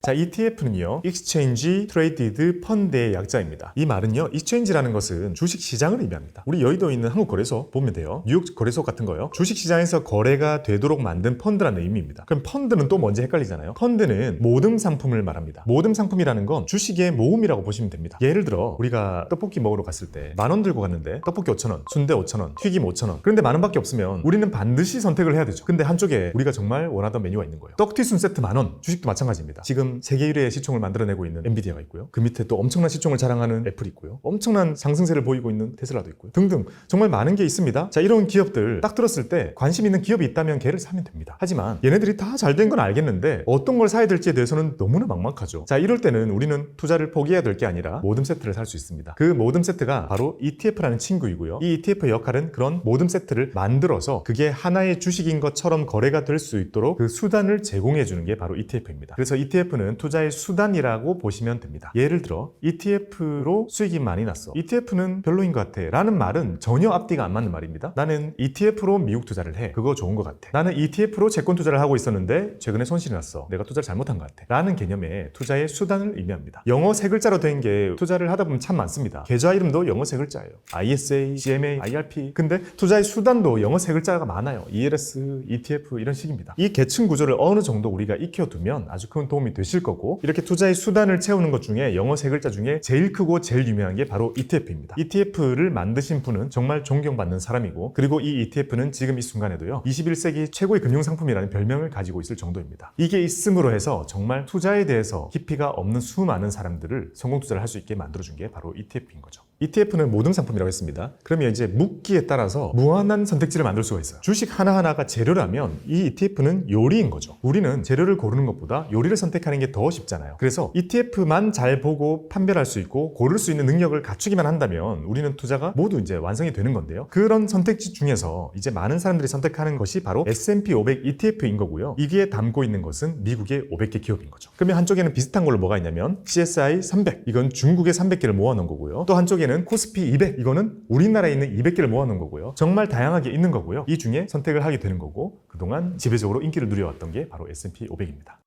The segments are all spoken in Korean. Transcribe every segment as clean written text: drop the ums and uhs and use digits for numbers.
자, ETF는요, Exchange Traded Fund의 약자입니다. 이 말은요, Exchange라는 것은 주식시장을 의미합니다. 우리 여의도에 있는 한국거래소 보면 돼요. 뉴욕 거래소 같은 거요. 주식시장에서 거래가 되도록 만든 펀드라는 의미입니다. 그럼 펀드는 또 뭔지 헷갈리잖아요. 펀드는 모듬 상품을 말합니다. 모듬 상품이라는 건 주식의 모음이라고 보시면 됩니다. 예를 들어 우리가 떡볶이 먹으러 갔을 때 10,000원 들고 갔는데 떡볶이 5,000원, 순대 5,000원, 튀김 5,000원. 그런데 10,000원밖에 없으면 우리는 반드시 선택을 해야 되죠. 근데 한쪽에 우리가 정말 원하던 메뉴가 있는 거예요. 떡튀순 세트 10,000원. 주식도 마찬가지입니다. 지금 세계 1위의 시총을 만들어내고 있는 엔비디아가 있고요. 그 밑에 또 엄청난 시총을 자랑하는 애플이 있고요. 엄청난 상승세를 보이고 있는 테슬라도 있고요. 등등 정말 많은 게 있습니다. 자, 이런 기업들 딱 들었을 때 관심 있는 기업이 있다면 걔를 사면 됩니다. 하지만 얘네들이 다 잘 된 건 알겠는데 어떤 걸 사야 될지에 대해서는 너무나 막막하죠. 자, 이럴 때는 우리는 투자를 포기해야 될 게 아니라 모듬 세트를 살 수 있습니다. 그 모듬 세트가 바로 ETF라는 친구이고요. 이 ETF의 역할은 그런 모듬 세트를 만들어서 그게 하나의 주식인 것처럼 거래가 될 수 있도록 그 수단을 제공해 주는 게 바로 ETF입니다. 그래서 ETF는 투자의 수단이라고 보시면 됩니다. 예를 들어 ETF로 수익이 많이 났어. ETF는 별로인 것 같아 라는 말은 전혀 앞뒤가 안 맞는 말입니다. 나는 ETF로 미국 투자를 해. 그거 좋은 것 같아. 나는 ETF로 채권 투자를 하고 있었는데 최근에 손실이 났어. 내가 투자를 잘못한 것 같아. 라는 개념의 투자의 수단을 의미합니다. 영어 세 글자로 된 게 투자를 하다 보면 참 많습니다. 계좌 이름도 영어 세 글자예요. ISA, CMA, IRP. 근데 투자의 수단도 영어 세 글자가 많아요. ELS, ETF 이런 식입니다. 이 계층 구조를 어느 정도 우리가 익혀두면 아주 큰 도움이 되실 거고, 이렇게 투자의 수단을 채우는 것 중에 영어 세 글자 중에 제일 크고 제일 유명한 게 바로 ETF입니다. ETF를 만드신 분은 정말 존경받는 사람이고, 그리고 이 ETF는 지금 이 순간에도요 21세기 최고의 금융상품이라는 별명을 가지고 있을 정도입니다. 이게 있음으로 해서 정말 투자에 대해서 깊이가 없는 수많은 사람들을 성공 투자를 할 수 있게 만들어준 게 바로 ETF인 거죠. ETF는 모든 상품이라고 했습니다. 그러면 이제 묻기에 따라서 무한한 선택지를 만들 수가 있어요. 주식 하나하나가 재료라면 이 ETF는 요리인 거죠. 우리는 재료를 고르는 것보다 요리를 선택하는 게 더 쉽잖아요. 그래서 ETF만 잘 보고 판별할 수 있고 고를 수 있는 능력을 갖추기만 한다면 우리는 투자가 모두 이제 완성이 되는 건데요. 그런 선택지 중에서 이제 많은 사람들이 선택하는 것이 바로 S&P 500 ETF인 거고요. 이게 담고 있는 것은 미국의 500개 기업인 거죠. 그러면 한쪽에는 비슷한 걸로 뭐가 있냐면 CSI 300, 이건 중국의 300개를 모아놓은 거고요. 또 한쪽에는 코스피 200, 이거는 우리나라에 있는 200개를 모아놓은 거고요. 정말 다양하게 있는 거고요. 이 중에 선택을 하게 되는 거고, 그동안 지배적으로 인기를 누려왔던 게 바로 S&P 500입니다.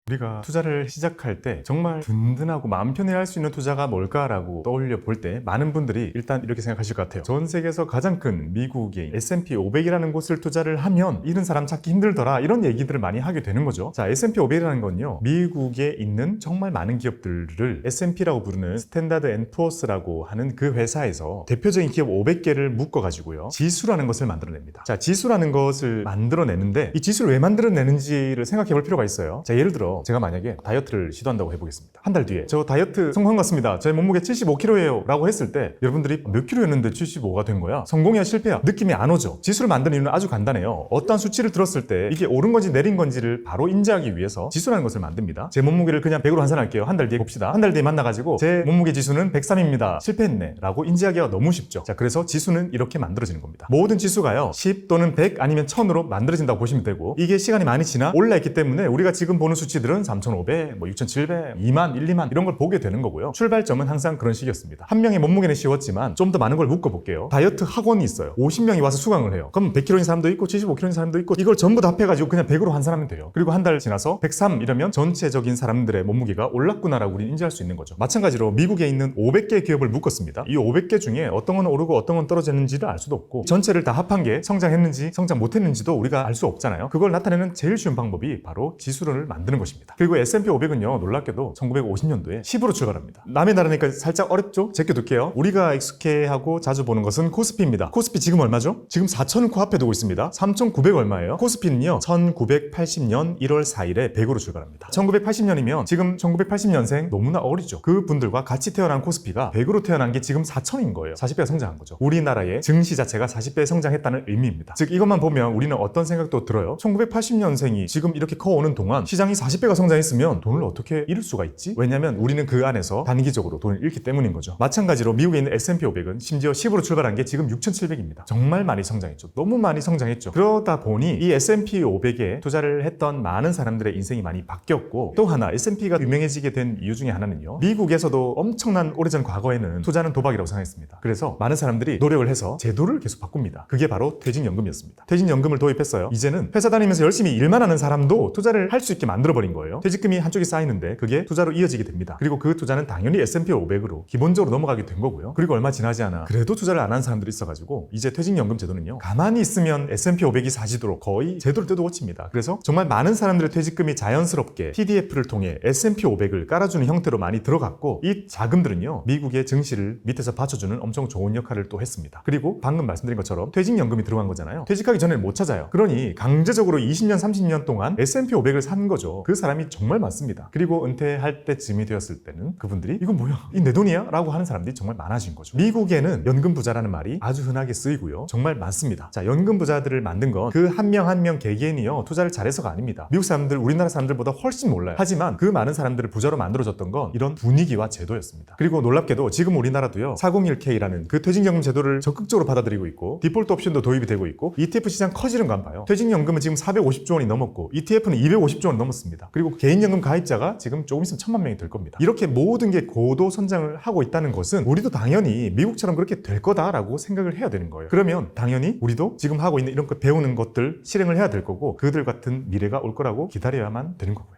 우리가 투자를 시작할 때 정말 든든하고 마음 편해할 수 있는 투자가 뭘까라고 떠올려 볼 때 많은 분들이 일단 이렇게 생각하실 것 같아요. 전 세계에서 가장 큰 미국의 S&P 500이라는 곳을 투자를 하면 이런 사람 찾기 힘들더라, 이런 얘기들을 많이 하게 되는 거죠. 자, S&P 500이라는 건요, 미국에 있는 정말 많은 기업들을 S&P라고 부르는 스탠다드 앤 푸어스라고 하는 그 회사에서 대표적인 기업 500개를 묶어가지고요 지수라는 것을 만들어냅니다. 자, 지수라는 것을 만들어내는데 이 지수를 왜 만들어내는지를 생각해 볼 필요가 있어요. 자, 예를 들어 제가 만약에 다이어트를 시도한다고 해보겠습니다. 한 달 뒤에 저 다이어트 성공한 것 같습니다. 제 몸무게 75kg예요 라고 했을 때 여러분들이 몇 킬로였는데 75가 된 거야? 성공이야 실패야? 느낌이 안 오죠. 지수를 만드는 이유는 아주 간단해요. 어떠한 수치를 들었을 때 이게 오른 건지 내린 건지를 바로 인지하기 위해서 지수라는 것을 만듭니다. 제 몸무게를 그냥 100으로 환산할게요. 한 달 뒤에 봅시다. 한 달 뒤에 만나가지고 제 몸무게 지수는 103입니다. 실패했네 라고 인지하기가 너무 쉽죠. 자, 그래서 지수는 이렇게 만들어지는 겁니다. 모든 지수가요 10 또는 100 아니면 1000으로 만들어진다고 보시면 되고, 이게 시간이 많이 지나 올라있기 때문에 우리가 지금 보는 수치들은 3,500, 6,700, 2만, 1, 2만 이런 걸 보게 되는 거고요. 출발점은 항상 그런 식이었습니다. 한 명의 몸무게는 쉬웠지만 좀 더 많은 걸 묶어볼게요. 다이어트 학원이 있어요. 50명이 와서 수강을 해요. 그럼 100kg인 사람도 있고 75kg인 사람도 있고, 이걸 전부 다 합해가지고 그냥 100으로 환산하면 돼요. 그리고 한 달 지나서 103 이러면 전체적인 사람들의 몸무게가 올랐구나라고 우리는 인지할 수 있는 거죠. 마찬가지로 미국에 있는 500개 기업을 묶었습니다. 이 500개 중에 어떤 건 오르고 어떤 건 떨어졌는지를 알 수도 없고, 전체를 다 합한 게 성장했는지 성장 못했는지도 우리가 알 수 없잖아요. 그걸 나타내는 제일 쉬운 방법이 바로 지수를 만드는 것입니다. 그리고 S&P 500은요 놀랍게도 1950년도에 10으로 출발합니다. 남의 나라니까 살짝 어렵죠? 제껴둘게요. 우리가 익숙해하고 자주 보는 것은 코스피입니다. 코스피 지금 얼마죠? 지금 4,000을 코앞에 두고 있습니다. 3,900 얼마예요? 코스피는요 1980년 1월 4일에 100으로 출발합니다. 1980년이면 지금 1980년생 너무나 어리죠. 그분들과 같이 태어난 코스피가 100으로 태어난 게 지금 4,000인 거예요. 40배가 성장한 거죠. 우리나라의 증시 자체가 40배 성장했다는 의미입니다. 즉 이것만 보면 우리는 어떤 생각도 들어요? 1980년생이 지금 이렇게 커오는 동안 시장이 40배가 10배가 성장했으면 돈을 어떻게 잃을 수가 있지? 왜냐면 우리는 그 안에서 단기적으로 돈을 잃기 때문인 거죠. 마찬가지로 미국에 있는 S&P 500은 심지어 10으로 출발한 게 지금 6,700입니다. 정말 많이 성장했죠. 너무 많이 성장했죠. 그러다 보니 이 S&P 500에 투자를 했던 많은 사람들의 인생이 많이 바뀌었고, 또 하나 S&P가 유명해지게 된 이유 중에 하나는요, 미국에서도 엄청난 오래전 과거에는 투자는 도박이라고 생각했습니다. 그래서 많은 사람들이 노력을 해서 제도를 계속 바꿉니다. 그게 바로 퇴직연금이었습니다. 퇴직연금을 도입했어요. 이제는 회사 다니면서 열심히 일만 하는 사람도 투자를 할 수 있게 만들어버린 거예요. 퇴직금이 한쪽에 쌓이는데 그게 투자로 이어지게 됩니다. 그리고 그 투자는 당연히 S&P 500으로 기본적으로 넘어가게 된 거고요. 그리고 얼마 지나지 않아 그래도 투자를 안 한 사람들이 있어가지고 이제 퇴직연금 제도는요, 가만히 있으면 S&P 500이 사지도록 거의 제도를 뜯어고칩니다. 그래서 정말 많은 사람들의 퇴직금이 자연스럽게 TDF를 통해 S&P 500을 깔아주는 형태로 많이 들어갔고, 이 자금들은요 미국의 증시를 밑에서 받쳐주는 엄청 좋은 역할을 또 했습니다. 그리고 방금 말씀드린 것처럼 퇴직연금이 들어간 거잖아요. 퇴직하기 전에는 못 찾아요. 그러니 강제적으로 20년 30년 동안 S&P 500을 산 거죠. 그 사람이 정말 많습니다. 그리고 은퇴할 때쯤이 되었을 때는 그분들이 이거 뭐야? 이 내 돈이야? 라고 하는 사람들이 정말 많아진 거죠. 미국에는 연금 부자라는 말이 아주 흔하게 쓰이고요. 정말 많습니다. 자, 연금 부자들을 만든 건 그 한 명 한 명 개개인이요 투자를 잘해서가 아닙니다. 미국 사람들, 우리나라 사람들보다 훨씬 몰라요. 하지만 그 많은 사람들을 부자로 만들어줬던 건 이런 분위기와 제도였습니다. 그리고 놀랍게도 지금 우리나라도요 401k라는 그 퇴직연금 제도를 적극적으로 받아들이고 있고, 디폴트 옵션도 도입이 되고 있고, ETF 시장 커지는 거 안 봐요. 퇴직연금은 지금 450조 원이 넘었고 ETF는 250조 원 넘었습니다. 그리고 개인연금 가입자가 지금 조금 있으면 1000만 명이 될 겁니다. 이렇게 모든 게 고도 선장을 하고 있다는 것은 우리도 당연히 미국처럼 그렇게 될 거다라고 생각을 해야 되는 거예요. 그러면 당연히 우리도 지금 하고 있는 이런 거 배우는 것들 실행을 해야 될 거고, 그들 같은 미래가 올 거라고 기다려야만 되는 거고요.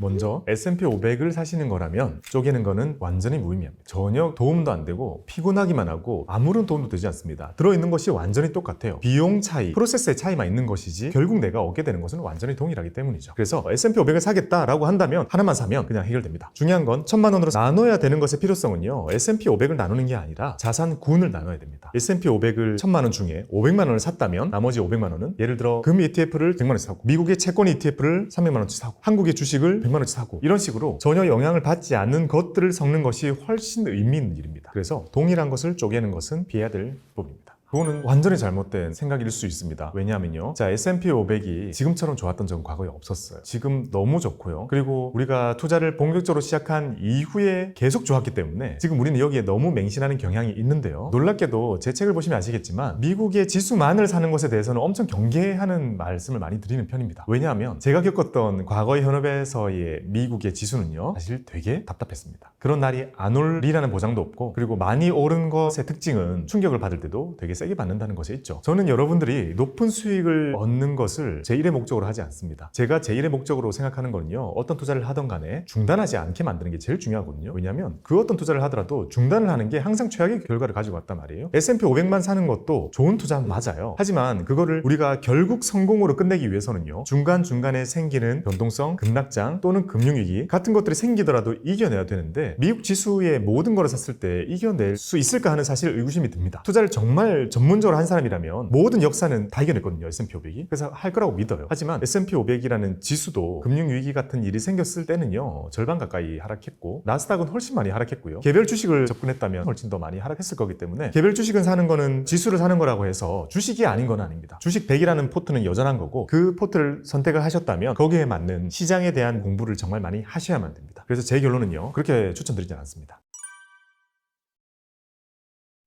먼저 S&P 500을 사시는 거라면 쪼개는 거는 완전히 무의미합니다. 전혀 도움도 안 되고 피곤하기만 하고 아무런 도움도 되지 않습니다. 들어있는 것이 완전히 똑같아요. 비용 차이, 프로세스의 차이만 있는 것이지 결국 내가 얻게 되는 것은 완전히 동일하기 때문이죠. 그래서 S&P 500을 사겠다라고 한다면 하나만 사면 그냥 해결됩니다. 중요한 건 1000만 원으로 나눠야 되는 것의 필요성은요, S&P 500을 나누는 게 아니라 자산군을 나눠야 됩니다. S&P 500을 1000만 원 중에 500만 원을 샀다면 나머지 500만 원은 예를 들어 금 ETF를 100만 원씩 사고, 미국의 채권 ETF를 300만 원씩 사고, 한국의 주식을 100만 원씩 사고, 이런 식으로 전혀 영향을 받지 않는 것들을 섞는 것이 훨씬 의미 있는 일입니다. 그래서 동일한 것을 쪼개는 것은 피해야 될 법입니다. 그거는 완전히 잘못된 생각일 수 있습니다. 왜냐하면요, 자, S&P 500이 지금처럼 좋았던 적은 과거에 없었어요. 지금 너무 좋고요. 그리고 우리가 투자를 본격적으로 시작한 이후에 계속 좋았기 때문에 지금 우리는 여기에 너무 맹신하는 경향이 있는데요, 놀랍게도 제 책을 보시면 아시겠지만 미국의 지수만을 사는 것에 대해서는 엄청 경계하는 말씀을 많이 드리는 편입니다. 왜냐하면 제가 겪었던 과거의 현업에서의 미국의 지수는요 사실 되게 답답했습니다. 그런 날이 안 올리라는 보장도 없고, 그리고 많이 오른 것의 특징은 충격을 받을 때도 되게 세게 받는다는 것이 있죠. 저는 여러분들이 높은 수익을 얻는 것을 제1의 목적으로 하지 않습니다. 제가 제1의 목적으로 생각하는 거는요, 어떤 투자를 하던 간에 중단하지 않게 만드는 게 제일 중요하거든요. 왜냐하면 그 어떤 투자를 하더라도 중단을 하는 게 항상 최악의 결과를 가지고 왔단 말이에요. S&P 500만 사는 것도 좋은 투자 맞아요. 하지만 그거를 우리가 결국 성공으로 끝내기 위해서는요, 중간중간에 생기는 변동성, 급락장 또는 금융위기 같은 것들이 생기더라도 이겨내야 되는데, 미국 지수의 모든 거를 샀을 때 이겨낼 수 있을까 하는 사실 의구심이 듭니다. 투자를 정말 전문적으로 한 사람이라면 모든 역사는 다 이겨냈거든요, S&P 500이. 그래서 할 거라고 믿어요. 하지만 S&P 500이라는 지수도 금융위기 같은 일이 생겼을 때는요 절반 가까이 하락했고, 나스닥은 훨씬 많이 하락했고요. 개별 주식을 접근했다면 훨씬 더 많이 하락했을 거기 때문에, 개별 주식은 사는 거는 지수를 사는 거라고 해서 주식이 아닌 건 아닙니다. 주식 100이라는 포트는 여전한 거고, 그 포트를 선택을 하셨다면 거기에 맞는 시장에 대한 공부를 정말 많이 하셔야만 됩니다. 그래서 제 결론은요, 그렇게 추천드리지 않습니다.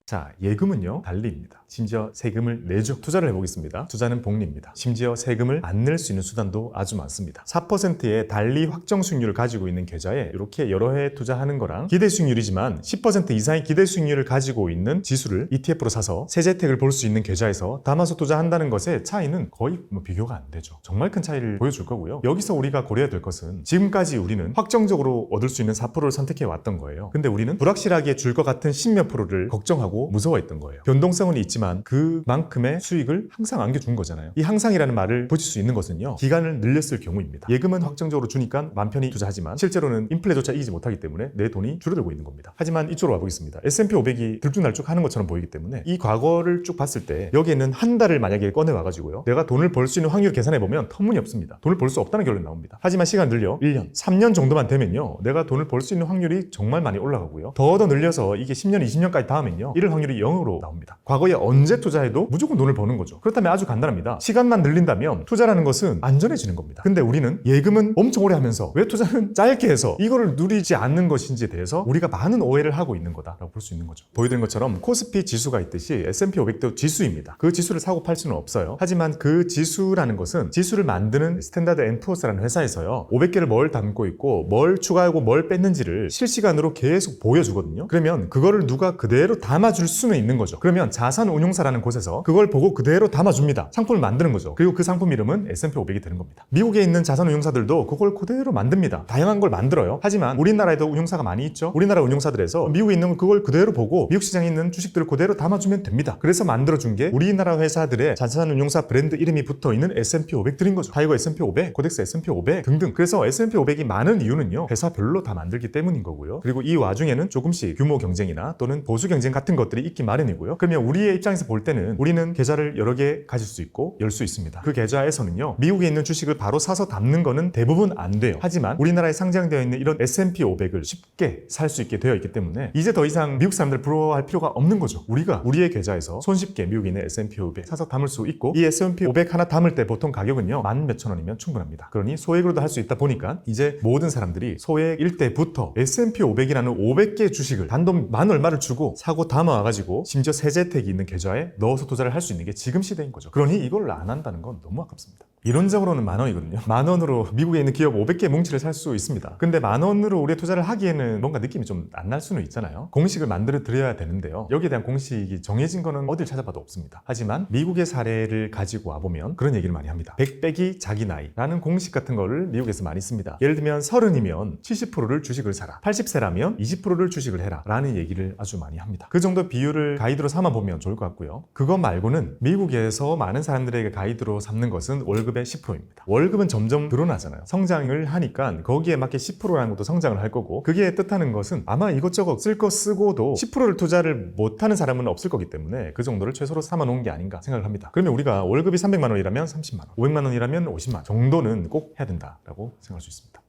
자, 예금은요 달리입니다. 심지어 세금을 내죠. 투자를 해보겠습니다. 투자는 복리입니다. 심지어 세금을 안 낼 수 있는 수단도 아주 많습니다. 4%의 달리 확정 수익률을 가지고 있는 계좌에 이렇게 여러 해 투자하는 거랑, 기대 수익률이지만 10% 이상의 기대 수익률을 가지고 있는 지수를 ETF로 사서 세제혜택을 볼 수 있는 계좌에서 담아서 투자한다는 것의 차이는 거의 비교가 안 되죠. 정말 큰 차이를 보여줄 거고요. 여기서 우리가 고려해야 될 것은, 지금까지 우리는 확정적으로 얻을 수 있는 4%를 선택해 왔던 거예요. 근데 우리는 불확실하게 줄 것 같은 10몇 %를 걱정하고 무서워했던 거예요. 변동성은 있지만 그만큼의 수익을 항상 안겨준 거잖아요. 이 항상이라는 말을 붙일 수 있는 것은요, 기간을 늘렸을 경우입니다. 예금은 확정적으로 주니까 맘 편히 투자하지만 실제로는 인플레조차 이기지 못하기 때문에 내 돈이 줄어들고 있는 겁니다. 하지만 이쪽으로 와보겠습니다. S&P 500이 들쭉날쭉 하는 것처럼 보이기 때문에 이 과거를 쭉 봤을 때 여기에는 한 달을 만약에 꺼내와가지고요, 내가 돈을 벌 수 있는 확률을 계산해보면 터무니없습니다. 돈을 벌 수 없다는 결론이 나옵니다. 하지만 시간 늘려 1년, 3년 정도만 되면요, 내가 돈을 벌 수 있는 확률이 정말 많이 올라가고요, 더 늘려서 이게 10년, 20년까지 닿으면요, 이를 될 확률이 0으로 나옵니다. 과거에 언제 투자해도 무조건 돈을 버는 거죠. 그렇다면 아주 간단합니다. 시간만 늘린다면 투자라는 것은 안전해지는 겁니다. 근데 우리는 예금은 엄청 오래 하면서 왜 투자는 짧게 해서 이거를 누리지 않는 것인지에 대해서 우리가 많은 오해를 하고 있는 거다라고 볼 수 있는 거죠. 보여드린 것처럼 코스피 지수가 있듯이 S&P 500도 지수입니다. 그 지수를 사고 팔 수는 없어요. 하지만 그 지수라는 것은 지수를 만드는 스탠다드 앤 푸어스라는 회사에서요, 500개를 뭘 담고 있고 뭘 추가하고 뭘 뺐는지를 실시간으로 계속 보여주거든요. 그러면 그거를 누가 그대로 담아줄 수는 있는 거죠. 그러면 자산운용사라는 곳에서 그걸 보고 그대로 담아줍니다. 상품을 만드는 거죠. 그리고 그 상품 이름은 S&P 500이 되는 겁니다. 미국에 있는 자산운용사들도 그걸 그대로 만듭니다. 다양한 걸 만들어요. 하지만 우리나라에도 운용사가 많이 있죠. 우리나라 운용사들에서 미국에 있는 그걸 그대로 보고 미국 시장에 있는 주식들을 그대로 담아주면 됩니다. 그래서 만들어준 게 우리나라 회사들의 자산운용사 브랜드 이름이 붙어있는 S&P 500들인 거죠. 타이거 S&P 500, 코덱스 S&P 500 등등. 그래서 S&P 500이 많은 이유는요, 회사별로 다 만들기 때문인 거고요. 그리고 이 와중에는 조금씩 규모 경쟁이나 또는 보수 경쟁 같은 것들이 있기 마련이고요. 그러면 우리의 입장에서 볼 때는 우리는 계좌를 여러 개 가질 수 있고 열 수 있습니다. 그 계좌에서는요, 미국에 있는 주식을 바로 사서 담는 거는 대부분 안 돼요. 하지만 우리나라에 상장되어 있는 이런 S&P 500을 쉽게 살 수 있게 되어 있기 때문에 이제 더 이상 미국 사람들 부러워할 필요가 없는 거죠. 우리가 우리의 계좌에서 손쉽게 미국에 있는 S&P 500 사서 담을 수 있고, 이 S&P 500 하나 담을 때 보통 가격은요, 만 몇천 원이면 충분합니다. 그러니 소액으로도 할 수 있다 보니까 이제 모든 사람들이 소액일 때부터 S&P 500이라는 500개 주식을 단돈 만 얼마를 주고 사고 담아와가지고 심지어 세제택이 있는 계좌에 넣어서 투자를 할 수 있는 게 지금 시대인 거죠. 그러니 이걸 안 한다는 건 너무 아깝습니다. 이론적으로는 만 원이거든요. 만 원으로 미국에 있는 기업 500개 뭉치를 살 수 있습니다. 근데 만 원으로 우리 투자를 하기에는 뭔가 느낌이 좀 안 날 수는 있잖아요. 공식을 만들어 드려야 되는데요. 여기에 대한 공식이 정해진 거는 어딜 찾아봐도 없습니다. 하지만 미국의 사례를 가지고 와보면 그런 얘기를 많이 합니다. 100 빼기 자기 나이라는 공식 같은 거를 미국에서 많이 씁니다. 예를 들면 30이면 70%를 주식을 사라, 80세라면 20%를 주식을 해라 라는 얘기를 아주 많이 합니다. 그 정도 비율을 가이드로 삼아보면 좋을 것 같고요. 그거 말고는 미국에서 많은 사람들에게 가이드로 삼는 것은 월급의 10%입니다. 월급은 점점 늘어나잖아요. 성장을 하니까 거기에 맞게 10%라는 것도 성장을 할 거고, 그게 뜻하는 것은 아마 이것저것 쓸 거 쓰고도 10%를 투자를 못하는 사람은 없을 거기 때문에 그 정도를 최소로 삼아 놓은 게 아닌가 생각을 합니다. 그러면 우리가 월급이 300만 원이라면 30만 원, 500만 원이라면 50만 원 정도는 꼭 해야 된다라고 생각할 수 있습니다.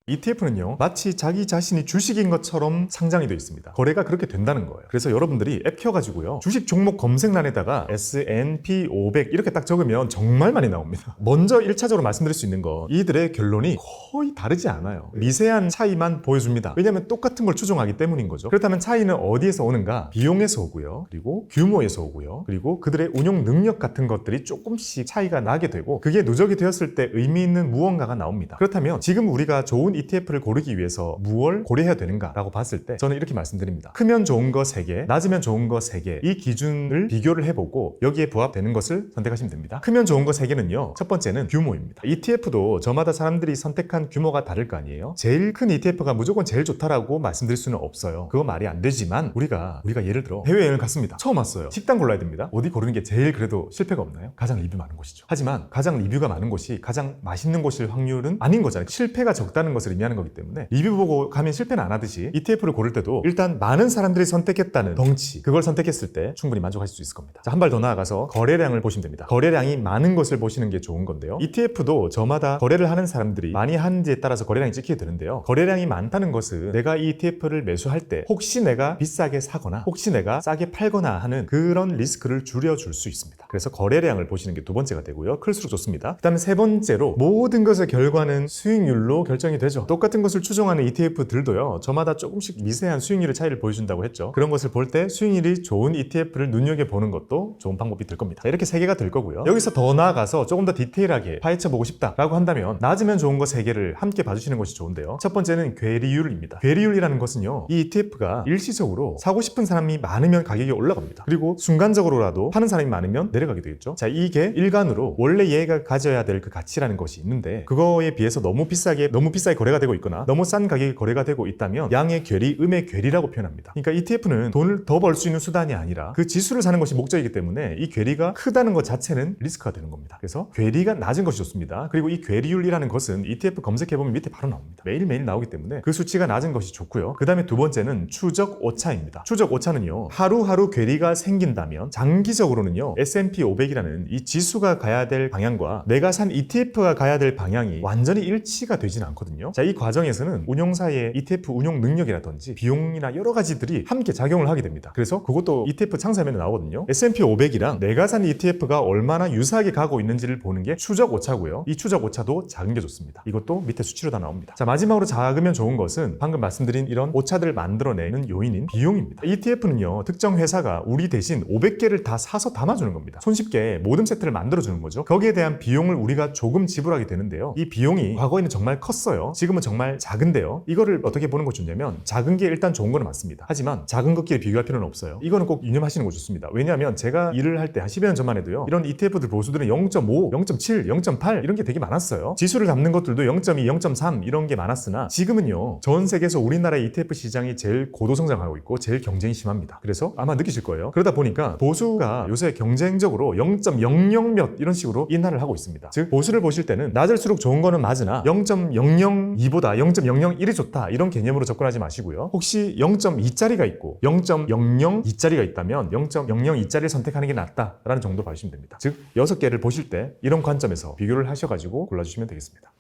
ETF는요, 마치 자기 자신이 주식인 것처럼 상장이 되어 있습니다. 거래가 그렇게 된다는 거예요. 그래서 여러분들이 앱 켜가지고요, 주식 종목 검색란에다가 S&P 500 이렇게 딱 적으면 정말 많이 나옵니다. 먼저 1차적으로 말씀드릴 수 있는 거, 이들의 결론이 거의 다르지 않아요. 미세한 차이만 보여줍니다. 왜냐하면 똑같은 걸 추종하기 때문인 거죠. 그렇다면 차이는 어디에서 오는가? 비용에서 오고요, 그리고 규모에서 오고요, 그리고 그들의 운용 능력 같은 것들이 조금씩 차이가 나게 되고, 그게 누적이 되었을 때 의미 있는 무언가가 나옵니다. 그렇다면 지금 우리가 좋은 ETF를 고르기 위해서 무엇을 고려해야 되는가라고 봤을 때 저는 이렇게 말씀드립니다. 크면 좋은 거 3개, 낮으면 좋은 거 3개, 이 기준을 비교를 해보고 여기에 부합되는 것을 선택하시면 됩니다. 크면 좋은 거 3개는요, 첫 번째는 규모입니다. ETF도 저마다 사람들이 선택한 규모가 다를 거 아니에요. 제일 큰 ETF가 무조건 제일 좋다라고 말씀드릴 수는 없어요. 그거 말이 안 되지만 우리가 예를 들어 해외여행을 갔습니다. 처음 왔어요. 식당 골라야 됩니다. 어디 고르는 게 제일 그래도 실패가 없나요? 가장 리뷰 많은 곳이죠. 하지만 가장 리뷰가 많은 곳이 가장 맛있는 곳일 확률은 아닌 거잖아요. 실패가 적다는 것을 의미하는 거기 때문에 리뷰 보고 가면 실패는 안 하듯이 ETF를 고를 때도 일단 많은 사람들이 선택했다는 덩치, 그걸 선택했을 때 충분히 만족하실 수 있을 겁니다. 자, 한 발 더 나아가서 거래량을 보시면 됩니다. 거래량이 많은 것을 보시는 게 좋은 건데요. ETF도 저마다 거래를 하는 사람들이 많이 하는지에 따라서 거래량이 찍히게 되는데요. 거래량이 많다는 것은 내가 이 ETF를 매수할 때 혹시 내가 비싸게 사거나 혹시 내가 싸게 팔거나 하는 그런 리스크를 줄여줄 수 있습니다. 그래서 거래량을 보시는 게 두 번째가 되고요. 클수록 좋습니다. 그 다음에 세 번째로 모든 것의 결과는 수익률로 결정이 되죠. 똑같은 것을 추종하는 ETF들도요, 저마다 조금씩 미세한 수익률의 차이를 보여준다고 했죠. 그런 것을 볼 때 수익률이 좋은 ETF를 눈여겨보는 것도 좋은 방법이 될 겁니다. 자, 이렇게 3개가 될 거고요. 여기서 더 나아가서 조금 더 디테일하게 파헤쳐보고 싶다라고 한다면 낮으면 좋은 거 3개를 함께 봐주시는 것이 좋은데요. 첫 번째는 괴리율입니다. 괴리율이라는 것은요, 이 ETF가 일시적으로 사고 싶은 사람이 많으면 가격이 올라갑니다. 그리고 순간적으로라도 파는 사람이 많으면 내려가게 되겠죠. 자, 이게 일간으로 원래 얘가 가져야 될 그 가치라는 것이 있는데, 그거에 비해서 너무 비싸게 거래가 되고 있거나 너무 싼 가격에 거래가 되고 있다면 양의 괴리, 음의 괴리라고 표현합니다. 그러니까 ETF는 돈을 더 벌 수 있는 수단이 아니라 그 지수를 사는 것이 목적이기 때문에 이 괴리가 크다는 것 자체는 리스크가 되는 겁니다. 그래서 괴리가 낮은 것이 좋습니다. 그리고 이 괴리율이라는 것은 ETF 검색해보면 밑에 바로 나옵니다. 매일매일 나오기 때문에 그 수치가 낮은 것이 좋고요. 그 다음에 두 번째는 추적 오차입니다. 추적 오차는요, 하루하루 괴리가 생긴다면 장기적으로는요, S&P 500이라는 이 지수가 가야 될 방향과 내가 산 ETF가 가야 될 방향이 완전히 일치가 되지는 않거든요. 자, 이 과정에서는 운용사의 ETF 운용 능력이라든지 비용이나 여러 가지들이 함께 작용을 하게 됩니다. 그래서 그것도 ETF 창사면에 나오거든요. S&P 500이랑 내가 산 ETF가 얼마나 유사하게 가고 있는지를 보는 게 추적 오차고요. 이 추적 오차도 작은 게 좋습니다. 이것도 밑에 수치로 다 나옵니다. 자, 마지막으로 작으면 좋은 것은 방금 말씀드린 이런 오차들을 만들어내는 요인인 비용입니다. ETF는요, 특정 회사가 우리 대신 500개를 다 사서 담아주는 겁니다. 손쉽게 모든 세트를 만들어주는 거죠. 거기에 대한 비용을 우리가 조금 지불하게 되는데요. 이 비용이 과거에는 정말 컸어요. 지금은 정말 작은데요. 이거를 어떻게 보는 거 좋냐면 작은 게 일단 좋은 건 맞습니다. 하지만 작은 것끼리 비교할 필요는 없어요. 이거는 꼭 유념하시는 거 좋습니다. 왜냐하면 제가 일을 할 때 한 10여 년 전만 해도요. 이런 ETF들 보수들은 0.5, 0.7, 0.8 이런 게 되게 많았어요. 지수를 담는 것들도 0.2, 0.3 이런 게 많았으나 지금은요. 전 세계에서 우리나라의 ETF 시장이 제일 고도 성장하고 있고 제일 경쟁이 심합니다. 그래서 아마 느끼실 거예요. 그러다 보니까 보수가 요새 경쟁적으로 0.00 몇 이런 식으로 인하를 하고 있습니다. 즉 보수를 보실 때는 낮을수록 좋은 거는 맞으나 0.002보다 0.001이 좋다 이런 개념으로 접근하지 마시고요. 혹시 0.2짜리가 있고 0.002짜리가 있다면 0.002짜리를 선택하는 게 낫다라는 정도로 봐주시면 됩니다. 즉 6개를 보실 때 이런 관점에서 비교를 하셔가지고 골라주시면 되겠습니다.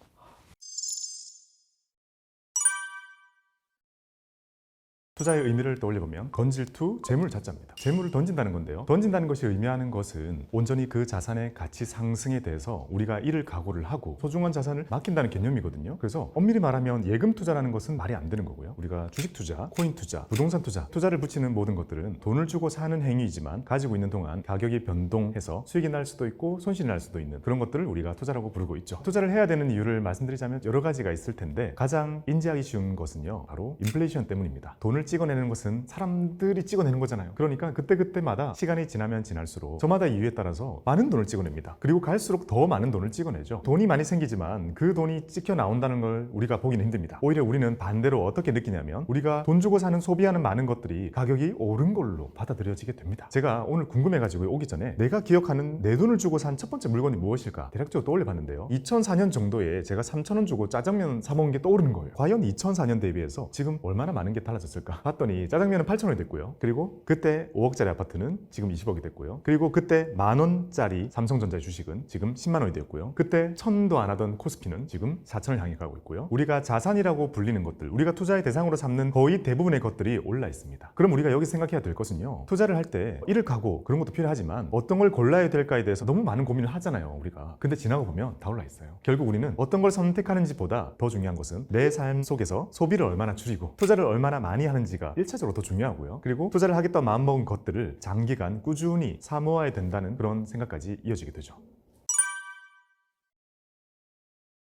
투자의 의미를 떠올려보면 건질투 재물자자입니다. 재물을 던진다는 건데요. 던진다는 것이 의미하는 것은 온전히 그 자산의 가치 상승에 대해서 우리가 이를 각오를 하고 소중한 자산을 맡긴다는 개념이거든요. 그래서 엄밀히 말하면 예금 투자라는 것은 말이 안 되는 거고요. 우리가 주식 투자, 코인 투자, 부동산 투자, 투자를 붙이는 모든 것들은 돈을 주고 사는 행위이지만 가지고 있는 동안 가격이 변동해서 수익이 날 수도 있고 손실이 날 수도 있는 그런 것들을 우리가 투자라고 부르고 있죠. 투자를 해야 되는 이유를 말씀드리자면 여러 가지가 있을 텐데 가장 인지하기 쉬운 것은요. 바로 인플레이션 때문입니다. 돈을 찍어내는 것은 사람들이 찍어내는 거잖아요. 그러니까 그때그때마다 시간이 지나면 지날수록 저마다 이유에 따라서 많은 돈을 찍어냅니다. 그리고 갈수록 더 많은 돈을 찍어내죠. 돈이 많이 생기지만 그 돈이 찍혀 나온다는 걸 우리가 보기는 힘듭니다. 오히려 우리는 반대로 어떻게 느끼냐면 우리가 돈 주고 사는 소비하는 많은 것들이 가격이 오른 걸로 받아들여지게 됩니다. 제가 오늘 궁금해가지고 오기 전에 내가 기억하는 내 돈을 주고 산 첫 번째 물건이 무엇일까 대략적으로 떠올려 봤는데요. 2004년 정도에 제가 3,000원 주고 짜장면 사 먹은 게 떠오르는 거예요. 과연 2004년 대비해서 지금 얼마나 많은 게 달라졌을까 봤더니 짜장면은 8,000원이 됐고요. 그리고 그때 5억짜리 아파트는 지금 20억이 됐고요. 그리고 그때 10,000원짜리 삼성전자 주식은 지금 10만 원이 됐고요. 그때 1,000도 안 하던 코스피는 지금 4,000을 향해 가고 있고요. 우리가 자산이라고 불리는 것들, 우리가 투자의 대상으로 삼는 거의 대부분의 것들이 올라 있습니다. 그럼 우리가 여기 생각해야 될 것은요. 투자를 할 때 이를 가고 그런 것도 필요하지만 어떤 걸 골라야 될까에 대해서 너무 많은 고민을 하잖아요. 우리가. 근데 지나고 보면 다 올라 있어요. 결국 우리는 어떤 걸 선택하는지 보다 더 중요한 것은 내 삶 속에서 소비를 얼마나 줄이고 투자를 얼마나 많이 하는지가 1차적으로 더 중요하고요. 그리고 투자를 하겠다 마음먹은 것들을 장기간 꾸준히 사모아야 된다는 그런 생각까지 이어지게 되죠.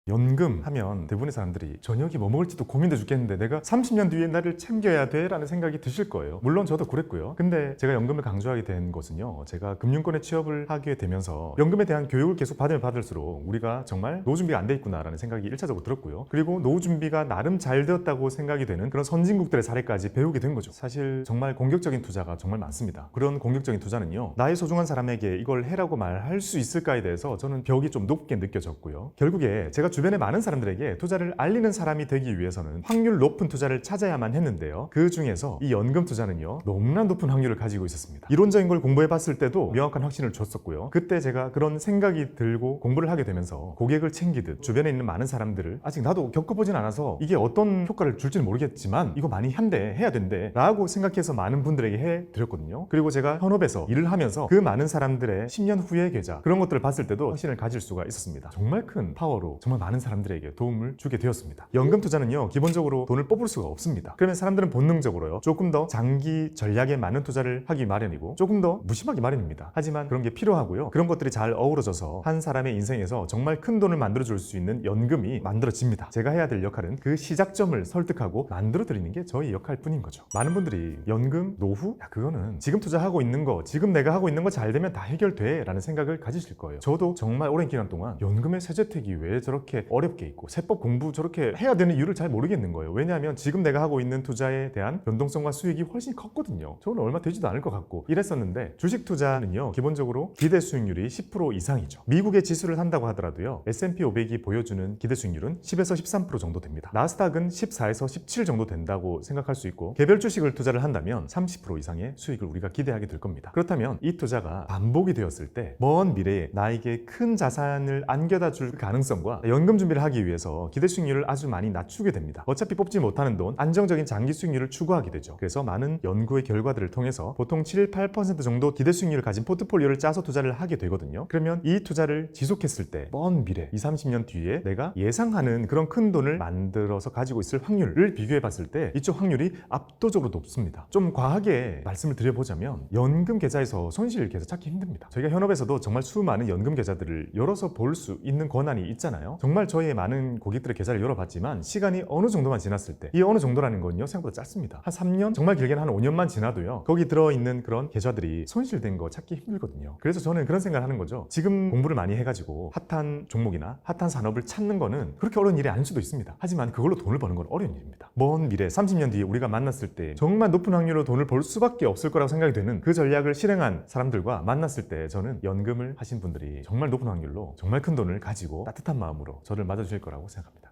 연금 하면 대부분의 사람들이 저녁에 뭐 먹을지도 고민돼 죽겠는데 내가 30년 뒤에 나를 챙겨야 돼? 라는 생각이 드실 거예요. 물론 저도 그랬고요. 근데 제가 연금을 강조하게 된 것은요. 제가 금융권에 취업을 하게 되면서 연금에 대한 교육을 계속 받으면 받을수록 우리가 정말 노후 준비가 안 돼 있구나 라는 생각이 1차적으로 들었고요. 그리고 노후 준비가 나름 잘 되었다고 생각이 되는 그런 선진국들의 사례까지 배우게 된 거죠. 사실 정말 공격적인 투자가 정말 많습니다. 그런 공격적인 투자는요. 나의 소중한 사람에게 이걸 해라고 말할 수 있을까에 대해서 저는 벽이 좀 높게 느껴졌고요. 결국에 제가 주변에 많은 사람들에게 투자를 알리는 사람이 되기 위해서는 확률 높은 투자를 찾아야만 했는데요. 그 중에서 이 연금 투자는요. 너무나 높은 확률을 가지고 있었습니다. 이론적인 걸 공부해 봤을 때도 명확한 확신을 줬었고요. 그때 제가 그런 생각이 들고 공부를 하게 되면서 고객을 챙기듯 주변에 있는 많은 사람들을 아직 나도 겪어보진 않아서 이게 어떤 효과를 줄지는 모르겠지만 이거 많이 한대 해야 된대 라고 생각해서 많은 분들에게 해드렸거든요. 그리고 제가 현업에서 일을 하면서 그 많은 사람들의 10년 후의 계좌 그런 것들을 봤을 때도 확신을 가질 수가 있었습니다. 정말 큰 파워로 정말 많은 사람들에게 도움을 주게 되었습니다. 연금 투자는요 기본적으로 돈을 뽑을 수가 없습니다. 그러면 사람들은 본능적으로요 조금 더 장기 전략에 많은 투자를 하기 마련이고 조금 더 무심하기 마련입니다. 하지만 그런 게 필요하고요. 그런 것들이 잘 어우러져서 한 사람의 인생에서 정말 큰 돈을 만들어줄 수 있는 연금이 만들어집니다. 제가 해야 될 역할은 그 시작점을 설득하고 만들어드리는 게 저희 역할뿐인 거죠. 많은 분들이 연금, 노후? 야 그거는 지금 투자하고 있는 거 지금 내가 하고 있는 거 잘 되면 다 해결돼 라는 생각을 가지실 거예요. 저도 정말 오랜 기간 동안 연금의 세제택이 왜 저렇게 어렵게 있고 세법 공부 저렇게 해야 되는 이유를 잘 모르겠는 거예요. 왜냐하면 지금 내가 하고 있는 투자에 대한 변동성과 수익이 훨씬 컸거든요. 저는 얼마 되지도 않을 것 같고 이랬었는데 주식 투자는요 기본적으로 기대 수익률이 10% 이상이죠. 미국의 지수를 산다고 하더라도요 S&P 500이 보여주는 기대 수익률은 10에서 13% 정도 됩니다. 나스닥은 14에서 17 정도 된다고 생각할 수 있고 개별 주식을 투자를 한다면 30% 이상의 수익을 우리가 기대하게 될 겁니다. 그렇다면 이 투자가 반복이 되었을 때 먼 미래에 나에게 큰 자산을 안겨다 줄 가능성과 연금 준비를 하기 위해서 기대 수익률을 아주 많이 낮추게 됩니다. 어차피 뽑지 못하는 돈, 안정적인 장기 수익률을 추구하게 되죠. 그래서 많은 연구의 결과들을 통해서 보통 7, 8% 정도 기대 수익률을 가진 포트폴리오를 짜서 투자를 하게 되거든요. 그러면 이 투자를 지속했을 때 먼 미래 20, 30년 뒤에 내가 예상하는 그런 큰 돈을 만들어서 가지고 있을 확률을 비교해 봤을 때 이쪽 확률이 압도적으로 높습니다. 좀 과하게 말씀을 드려보자면 연금 계좌에서 손실 계좌 찾기 힘듭니다. 저희가 현업에서도 정말 수많은 연금 계좌들을 열어서 볼 수 있는 권한이 있잖아요. 정말 저희의 많은 고객들의 계좌를 열어봤지만 시간이 어느 정도만 지났을 때 이 어느 정도라는 건요 생각보다 짧습니다. 한 3년? 정말 길게는 한 5년만 지나도요 거기 들어있는 그런 계좌들이 손실된 거 찾기 힘들거든요. 그래서 저는 그런 생각을 하는 거죠. 지금 공부를 많이 해가지고 핫한 종목이나 핫한 산업을 찾는 거는 그렇게 어려운 일이 아닐 수도 있습니다. 하지만 그걸로 돈을 버는 건 어려운 일입니다. 먼 미래 30년 뒤에 우리가 만났을 때 정말 높은 확률로 돈을 벌 수밖에 없을 거라고 생각이 되는 그 전략을 실행한 사람들과 만났을 때 저는 연금을 하신 분들이 정말 높은 확률로 정말 큰 돈을 가지고 따뜻한 마음으로 저를 맞아주실 거라고 생각합니다.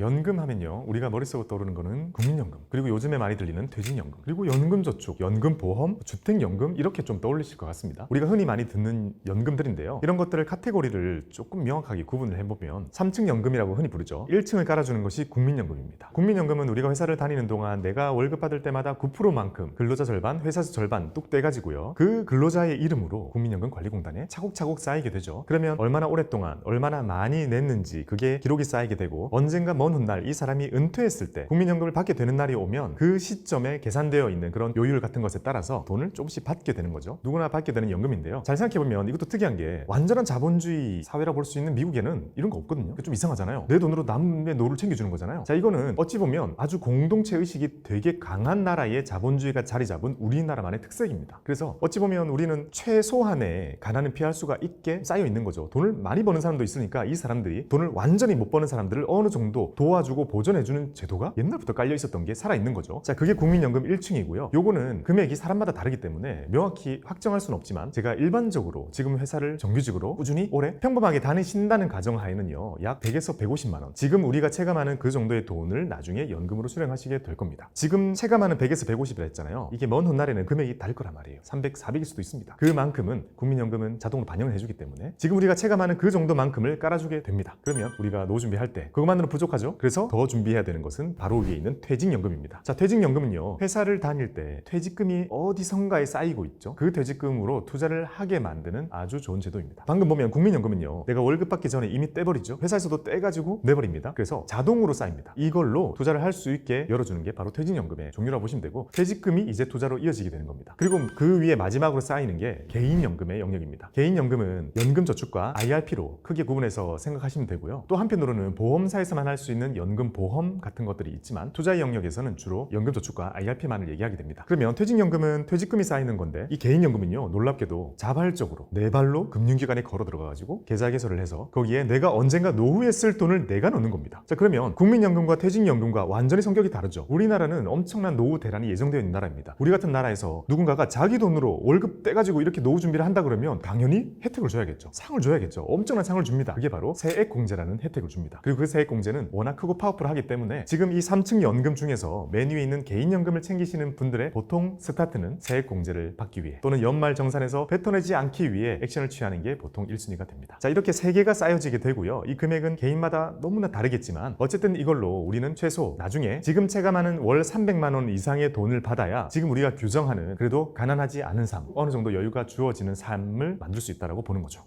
연금 하면요 우리가 머릿속에 떠오르는 거는 국민연금, 그리고 요즘에 많이 들리는 퇴직연금, 그리고 연금저축, 연금보험, 주택연금 이렇게 좀 떠올리실 것 같습니다. 우리가 흔히 많이 듣는 연금들인데요, 이런 것들을 카테고리를 조금 명확하게 구분을 해보면 3층 연금이라고 흔히 부르죠. 1층을 깔아주는 것이 국민연금입니다. 국민연금은 우리가 회사를 다니는 동안 내가 월급 받을 때마다 9%만큼 근로자 절반, 회사 절반 뚝 떼가지고요 그 근로자의 이름으로 국민연금관리공단에 차곡차곡 쌓이게 되죠. 그러면 얼마나 오랫동안 얼마나 많이 냈는지 그게 기록이 쌓이게 되고 언젠가 먼 훗날 이 사람이 은퇴했을 때 국민연금을 받게 되는 날이 오면 그 시점에 계산되어 있는 그런 요율 같은 것에 따라서 돈을 조금씩 받게 되는 거죠. 누구나 받게 되는 연금인데요, 잘 생각해보면 이것도 특이한 게 완전한 자본주의 사회라 볼 수 있는 미국에는 이런 거 없거든요. 좀 이상하잖아요. 내 돈으로 남의 노를 챙겨주는 거잖아요. 자, 이거는 어찌 보면 아주 공동체 의식이 되게 강한 나라의 자본주의가 자리 잡은 우리나라만의 특색입니다. 그래서 어찌 보면 우리는 최소한의 가난을 피할 수가 있게 쌓여 있는 거죠. 돈을 많이 버는 사람도 있으니까 이 사람들이 돈을 완전히 못 버는 사람들을 어느 정도 도와주고 보전해주는 제도가 옛날부터 깔려 있었던 게 살아있는 거죠. 자, 그게 국민연금 1층이고요. 요거는 금액이 사람마다 다르기 때문에 명확히 확정할 수는 없지만 제가 일반적으로 지금 회사를 정규직으로 꾸준히 오래 평범하게 다니신다는 가정하에는요 약 100에서 150만 원, 지금 우리가 체감하는 그 정도의 돈을 나중에 연금으로 수령하시게 될 겁니다. 지금 체감하는 100에서 150이라 했잖아요. 이게 먼 훗날에는 금액이 다를 거란 말이에요. 300, 400일 수도 있습니다. 그만큼은 국민연금은 자동으로 반영을 해주기 때문에 지금 우리가 체감하는 그 정도만큼을 깔아주게 됩니다. 그러면 우리가 노후 준비할 때 그것만으로 부족하죠. 그래서 더 준비해야 되는 것은 바로 위에 있는 퇴직연금입니다. 자, 퇴직연금은요 회사를 다닐 때 퇴직금이 어디선가에 쌓이고 있죠. 그 퇴직금으로 투자를 하게 만드는 아주 좋은 제도입니다. 방금 보면 국민연금은요 내가 월급 받기 전에 이미 떼버리죠. 회사에서도 떼가지고 내버립니다. 그래서 자동으로 쌓입니다. 이걸로 투자를 할 수 있게 열어주는 게 바로 퇴직연금의 종류라고 보시면 되고, 퇴직금이 이제 투자로 이어지게 되는 겁니다. 그리고 그 위에 마지막으로 쌓이는 게 개인연금의 영역입니다. 개인연금은 연금저축과 IRP로 크게 구분해서 생각하시면 되고요. 또 한편으로는 보험사에서만 할 수 있는 연금보험 같은 것들이 있지만 투자의 영역에서는 주로 연금저축과 IRP만을 얘기하게 됩니다. 그러면 퇴직연금은 퇴직금이 쌓이는 건데, 이 개인연금은요 놀랍게도 자발적으로 내 발로 금융기관에 걸어 들어가가지고 계좌 개설을 해서 거기에 내가 언젠가 노후에 쓸 돈을 내가 넣는 겁니다. 자, 그러면 국민연금과 퇴직연금과 완전히 성격이 다르죠. 우리나라는 엄청난 노후 대란이 예정되어 있는 나라입니다. 우리 같은 나라에서 누군가가 자기 돈으로 월급 떼가지고 이렇게 노후 준비를 한다 그러면 당연히 혜택을 줘야겠죠. 상을 줘야겠죠. 엄청난 상을 줍니다. 그게 바로 세액공제라는 혜택을 줍니다. 그리고 그 세액공제는 워낙 크고 파워풀하기 때문에 지금 이 3층 연금 중에서 맨 위에 있는 개인연금을 챙기시는 분들의 보통 스타트는 세액공제를 받기 위해 또는 연말 정산에서 뱉어내지 않기 위해 액션을 취하는 게 보통 1순위가 됩니다. 자, 이렇게 3개가 쌓여지게 되고요. 이 금액은 개인마다 너무나 다르겠지만 어쨌든 이걸로 우리는 최소 나중에 지금 체감하는 월 300만 원 이상의 돈을 받아야 지금 우리가 규정하는 그래도 가난하지 않은 삶, 어느 정도 여유가 주어지는 삶을 만들 수 있다고 보는 거죠.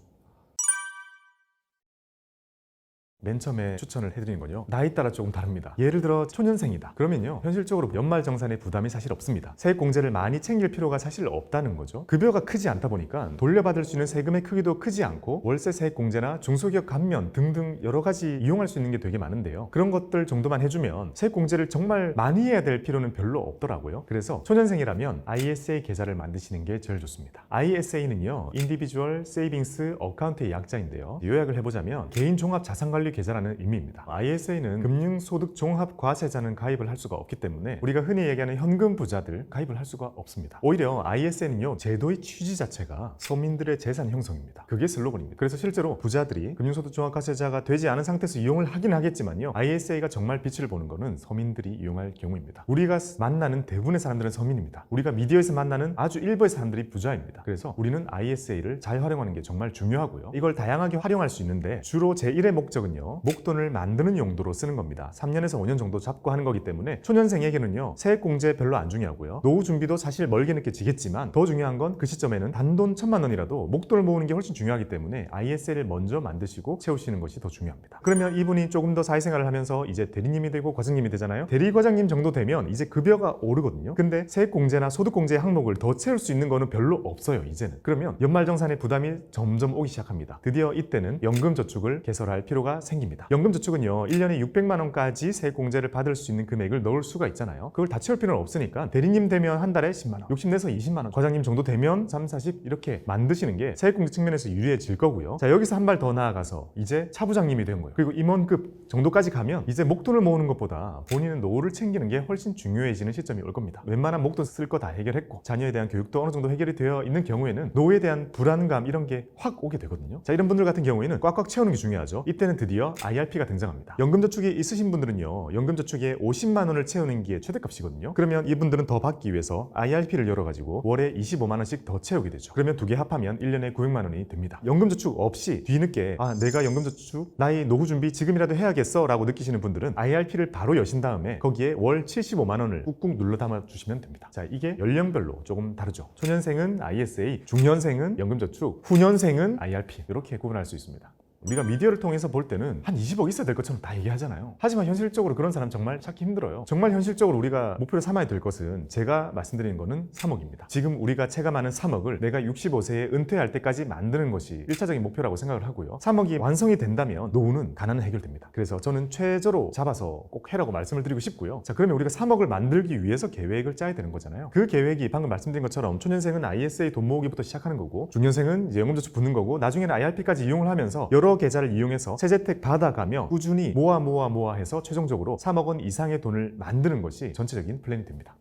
맨 처음에 추천을 해드리는 건요 나이 따라 조금 다릅니다. 예를 들어 초년생이다 그러면요 현실적으로 연말정산에 부담이 사실 없습니다. 세액공제를 많이 챙길 필요가 사실 없다는 거죠. 급여가 크지 않다 보니까 돌려받을 수 있는 세금의 크기도 크지 않고 월세 세액공제나 중소기업 감면 등등 여러 가지 이용할 수 있는 게 되게 많은데요, 그런 것들 정도만 해주면 세액공제를 정말 많이 해야 될 필요는 별로 없더라고요. 그래서 초년생이라면 ISA 계좌를 만드시는 게 제일 좋습니다. ISA는요 Individual Savings Account의 약자인데요, 요약을 해보자면 개인 종합 자산관리 계좌라는 의미입니다. ISA는 금융소득종합과세자는 가입을 할 수가 없기 때문에 우리가 흔히 얘기하는 현금 부자들 가입을 할 수가 없습니다. 오히려 ISA는요, 제도의 취지 자체가 서민들의 재산 형성입니다. 그게 슬로건입니다. 그래서 실제로 부자들이 금융소득종합과세자가 되지 않은 상태에서 이용을 하긴 하겠지만요, ISA가 정말 빛을 보는 거는 서민들이 이용할 경우입니다. 우리가 만나는 대부분의 사람들은 서민입니다. 우리가 미디어에서 만나는 아주 일부의 사람들이 부자입니다. 그래서 우리는 ISA를 잘 활용하는 게 정말 중요하고요. 이걸 다양하게 활용할 수 있는데 주로 제1의 목적은요, 목돈을 만드는 용도로 쓰는 겁니다. 3년에서 5년 정도 잡고 하는 거기 때문에 초년생에게는요, 세액공제 별로 안 중요하고요. 노후 준비도 사실 멀게 느껴지겠지만 더 중요한 건 그 시점에는 단돈 1,000만 원이라도 목돈을 모으는 게 훨씬 중요하기 때문에 ISA를 먼저 만드시고 채우시는 것이 더 중요합니다. 그러면 이분이 조금 더 사회생활을 하면서 이제 대리님이 되고 과장님이 되잖아요. 대리과장님 정도 되면 이제 급여가 오르거든요. 근데 세액공제나 소득공제 항목을 더 채울 수 있는 거는 별로 없어요, 이제는. 그러면 연말정산의 부담이 점점 오기 시작합니다. 드디어 이때는 연금저축을 개설할 필요가 생깁니다. 연금저축은요, 1년에 600만 원까지 세액공제를 받을 수 있는 금액을 넣을 수가 있잖아요. 그걸 다 채울 필요는 없으니까 대리님 되면 한 달에 10만 원, 욕심내서 20만 원, 과장님 정도 되면 3, 40 이렇게 만드시는 게 세액공제 측면에서 유리해질 거고요. 자, 여기서 한 발 더 나아가서 이제 차부장님이 된 거예요. 그리고 임원급 정도까지 가면 이제 목돈을 모으는 것보다 본인은 노후를 챙기는 게 훨씬 중요해지는 시점이 올 겁니다. 웬만한 목돈 쓸 거 다 해결했고 자녀에 대한 교육도 어느 정도 해결이 되어 있는 경우에는 노후에 대한 불안감 이런 게 확 오게 되거든요. 자, 이런 분들 같은 경우에는 꽉꽉 채우는 게 중요하죠. 이때는 드디어 IRP가 등장합니다. 연금저축이 있으신 분들은요, 연금저축에 50만 원을 채우는 게 최대값이거든요. 그러면 이분들은 더 받기 위해서 IRP를 열어가지고 월에 25만 원씩 더 채우게 되죠. 그러면 두 개 합하면 1년에 900만 원이 됩니다. 연금저축 없이 뒤늦게 내가 연금저축 나의 노후 준비 지금이라도 해야겠어 라고 느끼시는 분들은 IRP를 바로 여신 다음에 거기에 월 75만 원을 꾹꾹 눌러 담아 주시면 됩니다. 자, 이게 연령별로 조금 다르죠. 초년생은 ISA, 중년생은 연금저축, 후년생은 IRP 이렇게 구분할 수 있습니다. 우리가 미디어를 통해서 볼 때는 한 20억 있어야 될 것처럼 다 얘기하잖아요. 하지만 현실적으로 그런 사람 정말 찾기 힘들어요. 정말 현실적으로 우리가 목표로 삼아야 될 것은 제가 말씀드리는 거는 3억입니다. 지금 우리가 체감하는 3억을 내가 65세에 은퇴할 때까지 만드는 것이 1차적인 목표라고 생각을 하고요. 3억이 완성이 된다면 노후는 가난은 해결됩니다. 그래서 저는 최저로 잡아서 꼭 해라고 말씀을 드리고 싶고요. 자, 그러면 우리가 3억을 만들기 위해서 계획을 짜야 되는 거잖아요. 그 계획이 방금 말씀드린 것처럼 초년생은 ISA 돈 모으기부터 시작하는 거고, 중년생은 이제 연금저축 붙는 거고, 나중에는 IRP까지 이용을 하면서 여러 계좌를 이용해서 세제택 받아가며 꾸준히 모아 해서 최종적으로 3억 원 이상의 돈을 만드는 것이 전체적인 플랜이 됩니다.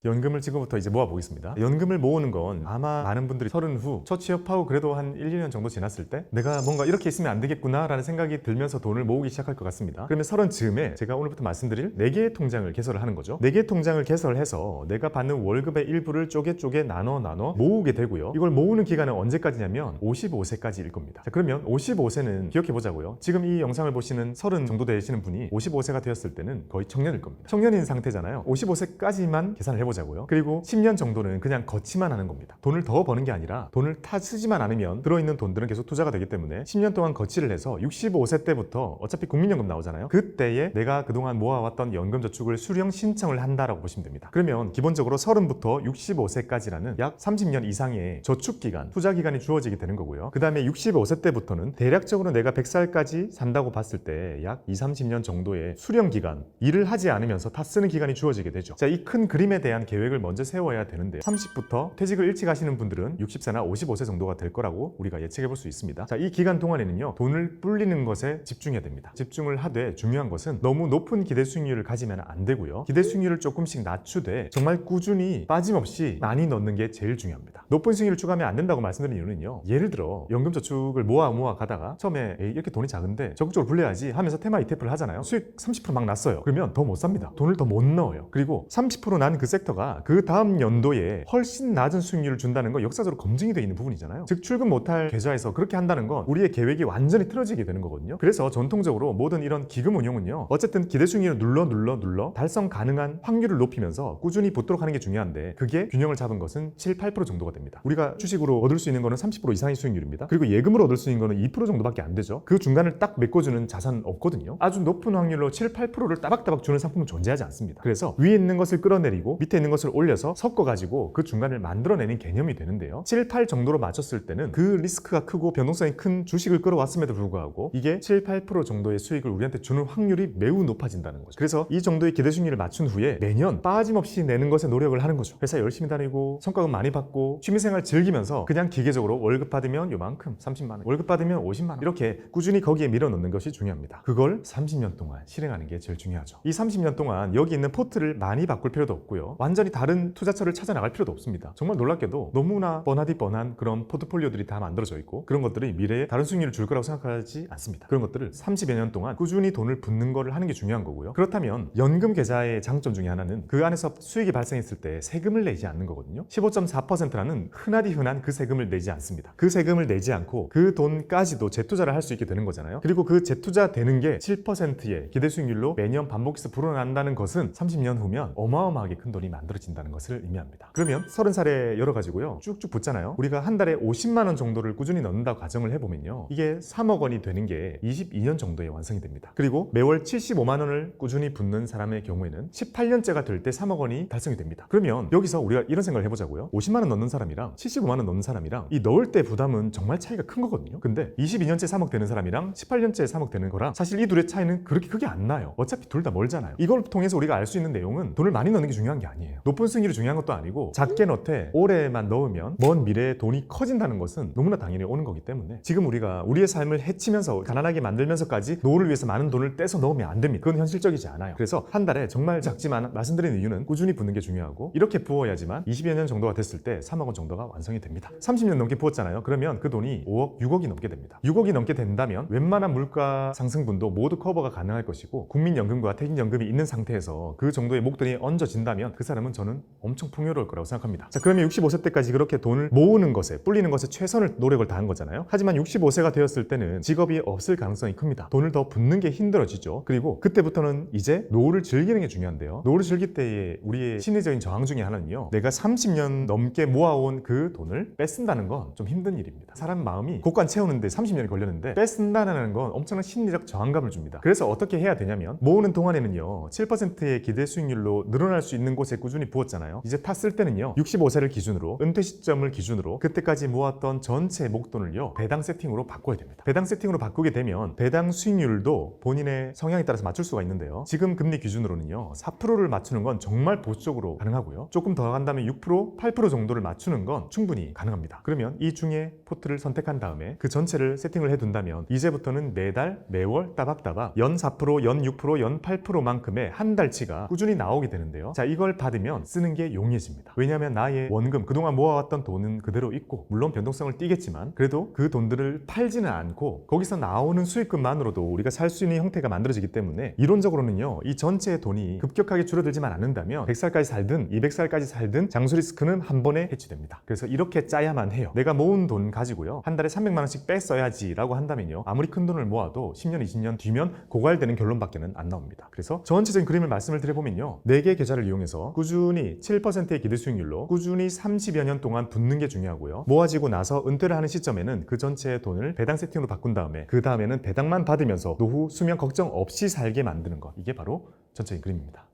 연금을 지금부터 이제 모아보겠습니다. 연금을 모으는 건 아마 많은 분들이 30 후 첫 취업하고 그래도 한 1, 2년 정도 지났을 때 내가 뭔가 이렇게 있으면 안 되겠구나 라는 생각이 들면서 돈을 모으기 시작할 것 같습니다. 그러면 30 즈음에 제가 오늘부터 말씀드릴 4개의 통장을 개설을 하는 거죠. 4개의 통장을 개설해서 내가 받는 월급의 일부를 쪼개 나눠 모으게 되고요. 이걸 모으는 기간은 언제까지냐면 55세까지일 겁니다. 자, 그러면 55세는 기억해 보자고요. 지금 이 영상을 보시는 30 정도 되시는 분이 55세가 되었을 때는 거의 청년일 겁니다. 청년인 상태잖아요. 55세까지만 계산을 해보자고요. 그리고 10년 정도는 그냥 거치만 하는 겁니다. 돈을 더 버는 게 아니라 돈을 다 쓰지만 않으면 들어있는 돈들은 계속 투자가 되기 때문에 10년 동안 거치를 해서 65세 때부터 어차피 국민연금 나오잖아요. 그때에 내가 그동안 모아왔던 연금저축을 수령 신청을 한다라고 보시면 됩니다. 그러면 기본적으로 30부터 65세까지라는 약 30년 이상의 저축기간, 투자기간이 주어지게 되는 거고요. 그 다음에 65세 때부터는 대략적으로 내가 100살까지 산다고 봤을 때 약 20, 30년 정도의 수령기간, 일을 하지 않으면서 다 쓰는 기간이 주어지게 되죠. 자, 이 큰 그림에 대한 계획을 먼저 세워야 되는데 30부터 퇴직을 일찍 하시는 분들은 60세나 55세 정도가 될 거라고 우리가 예측해 볼 수 있습니다. 자, 이 기간 동안에는요, 돈을 불리는 것에 집중해야 됩니다. 집중을 하되 중요한 것은 너무 높은 기대 수익률을 가지면 안 되고요. 기대 수익률을 조금씩 낮추되 정말 꾸준히 빠짐없이 많이 넣는 게 제일 중요합니다. 높은 수익률을 추구하면 안 된다고 말씀드린 이유는요, 예를 들어 연금저축을 모아 가다가 처음에 이렇게 돈이 작은데 적극적으로 불려야지 하면서 테마 ETF를 하잖아요. 수익 30% 막 났어요. 그러면 더 못 삽니다. 돈을 더 못 넣어요. 그리고 30% 난 그 섹터가 그 다음 연도에 훨씬 낮은 수익률을 준다는 거 역사적으로 검증이 되어 있는 부분이잖아요. 즉 출금 못할 계좌에서 그렇게 한다는 건 우리의 계획이 완전히 틀어지게 되는 거거든요. 그래서 전통적으로 모든 이런 기금 운용은요, 어쨌든 기대 수익률을 눌러 달성 가능한 확률을 높이면서 꾸준히 붙도록 하는 게 중요한데 그게 균형을 잡은 것은 7, 8% 정도가 됩니다. 우리가 주식으로 얻을 수 있는 거는 30% 이상의 수익률입니다. 그리고 예금으로 얻을 수 있는 거는 2% 정도밖에 안 되죠. 그 중간을 딱 메꿔주는 자산 없거든요. 아주 높은 확률로 7, 8%를 따박따박 주는 상품은 존재하지 않습니다. 그래서 위에 있는 것을 끌어내리고 밑에 있는 것을 올려서 섞어가지고 그 중간을 만들어내는 개념이 되는데요. 7, 8 정도로 맞췄을 때는 그 리스크가 크고 변동성이 큰 주식을 끌어왔음에도 불구하고 이게 7, 8% 정도의 수익을 우리한테 주는 확률이 매우 높아진다는 거죠. 그래서 이 정도의 기대 수익률을 맞춘 후에 매년 빠짐없이 내는 것에 노력을 하는 거죠. 회사 열심히 다니고 성과금 많이 받고 취미생활 즐기면서 그냥 기계적으로 월급 받으면 요만큼 30만 원, 월급 받으면 50만 원 이렇게 꾸준히 거기에 밀어넣는 것이 중요합니다. 그걸 30년 동안 실행하는 게 제일 중요하죠. 이 30년 동안 여기 있는 포트를 많이 바꿀 필요도 없고요. 완전히 다른 투자처를 찾아 나갈 필요도 없습니다. 정말 놀랍게도 너무나 뻔하디 뻔한 그런 포트폴리오들이 다 만들어져 있고 그런 것들이 미래에 다른 수익률을 줄 거라고 생각하지 않습니다. 그런 것들을 30여 년 동안 꾸준히 돈을 붓는 거를 하는 게 중요한 거고요. 그렇다면 연금 계좌의 장점 중에 하나는 그 안에서 수익이 발생했을 때 세금을 내지 않는 거거든요. 15.4%라는 흔하디 흔한 그 세금을 내지 않습니다. 그 세금을 내지 않고 그 돈까지도 재투자를 할 수 있게 되는 거잖아요. 그리고 그 재투자 되는 게 7%의 기대 수익률로 매년 반복해서 불어난다는 것은 30년 후면 어마어마하게 큰 돈이 만들어진다는 것을 의미합니다. 그러면 30살에 열어가지고요 쭉쭉 붙잖아요. 우리가 한 달에 50만 원 정도를 꾸준히 넣는다고 가정을 해보면요 이게 3억 원이 되는 게 22년 정도에 완성이 됩니다. 그리고 매월 75만 원을 꾸준히 붓는 사람의 경우에는 18년째가 될 때 3억 원이 달성이 됩니다. 그러면 여기서 우리가 이런 생각을 해보자고요. 50만 원 넣는 사람이랑 75만 원 넣는 사람이랑 이 넣을 때 부담은 정말 차이가 큰 거거든요. 근데 22년째 3억 되는 사람이랑 18년째 3억 되는 거랑 사실 이 둘의 차이는 그렇게 크게 안 나요. 어차피 둘 다 멀잖아요. 이걸 통해서 우리가 알 수 있는 내용은 돈을 많이 넣는 게 중요한 게 아니에요. 높은 수익률이 중요한 것도 아니고 작게 넣되 올해만 넣으면 먼 미래에 돈이 커진다는 것은 너무나 당연히 오는 거기 때문에 지금 우리가 우리의 삶을 해치면서 가난하게 만들면서까지 노후를 위해서 많은 돈을 떼서 넣으면 안 됩니다. 그건 현실적이지 않아요. 그래서 한 달에 정말 작지만 말씀드리는 이유는 꾸준히 붓는 게 중요하고 이렇게 부어야지만 20여 년 정도가 됐을 때 3억 원 정도가 완성이 됩니다. 30년 넘게 부었잖아요. 그러면 그 돈이 5억, 6억이 넘게 됩니다. 6억이 넘게 된다면 웬만한 물가 상승분도 모두 커버가 가능할 것이고 국민연금과 퇴직연금이 있는 상태에서 그 정도의 목돈이 얹어진다면 그 사람은 저는 엄청 풍요로울 거라고 생각합니다. 자, 그러면 65세 때까지 그렇게 돈을 모으는 것에 불리는 것에 최선을 노력을 다한 거잖아요. 하지만 65세가 되었을 때는 직업이 없을 가능성이 큽니다. 돈을 더 붓는 게 힘들어지죠. 그리고 그때부터는 이제 노후를 즐기는 게 중요한데요. 노후를 즐길 때의 우리의 심리적인 저항 중에 하나는요. 내가 30년 넘게 모아온 그 돈을 뺏는다는 건 좀 힘든 일입니다. 사람 마음이 곳간 채우는데 30년이 걸렸는데 뺏는다는 건 엄청난 심리적 저항감을 줍니다. 그래서 어떻게 해야 되냐면 모으는 동안에는요. 7%의 기대 수익률로 늘어날 수 있는 곳에 꾸준히 부었잖아요. 이제 탔을 때는요. 65세를 기준으로 은퇴 시점을 기준으로 그때까지 모았던 전체 목돈을요. 배당 세팅으로 바꿔야 됩니다. 배당 세팅으로 바꾸게 되면 배당 수익률도 본인의 성향에 따라서 맞출 수가 있는데요. 지금 금리 기준으로는요. 4%를 맞추는 건 정말 보수적으로 가능하고요. 조금 더 간다면 6%, 8% 정도를 맞추는 건 충분히 가능합니다. 그러면 이 중에 포트를 선택한 다음에 그 전체를 세팅을 해둔다면 이제부터는 매달, 매월 따박따박 연 4%, 연 6%, 연 8%만큼의 한 달치가 꾸준히 나오게 되는데요. 자, 이걸 받으면 쓰는 게 용이해집니다. 왜냐하면 나의 원금, 그동안 모아왔던 돈은 그대로 있고 물론 변동성을 띠겠지만 그래도 그 돈들을 팔지는 않고 거기서 나오는 수익금만으로도 우리가 살 수 있는 형태가 만들어지기 때문에 이론적으로는요. 이 전체 돈이 급격하게 줄어들지만 않는다면 100살까지 살든 200살까지 살든 장수 리스크는 한 번에 해치됩니다. 그래서 이렇게 짜야만 해요. 내가 모은 돈 가지고요. 한 달에 300만 원씩 뺐어야지 라고 한다면요. 아무리 큰 돈을 모아도 10년, 20년 뒤면 고갈되는 결론밖에는 안 나옵니다. 그래서 전체적인 그림을 말씀을 드려보면요. 4개 계좌를 이용해서 꾸준히 7%의 기대 수익률로 꾸준히 30여 년 동안 붓는 게 중요하고요. 모아지고 나서 은퇴를 하는 시점에는 그 전체의 돈을 배당 세팅으로 바꾼 다음에 그 다음에는 배당만 받으면서 노후 수명 걱정 없이 살게 만드는 것. 이게 바로 전체적인 그림입니다.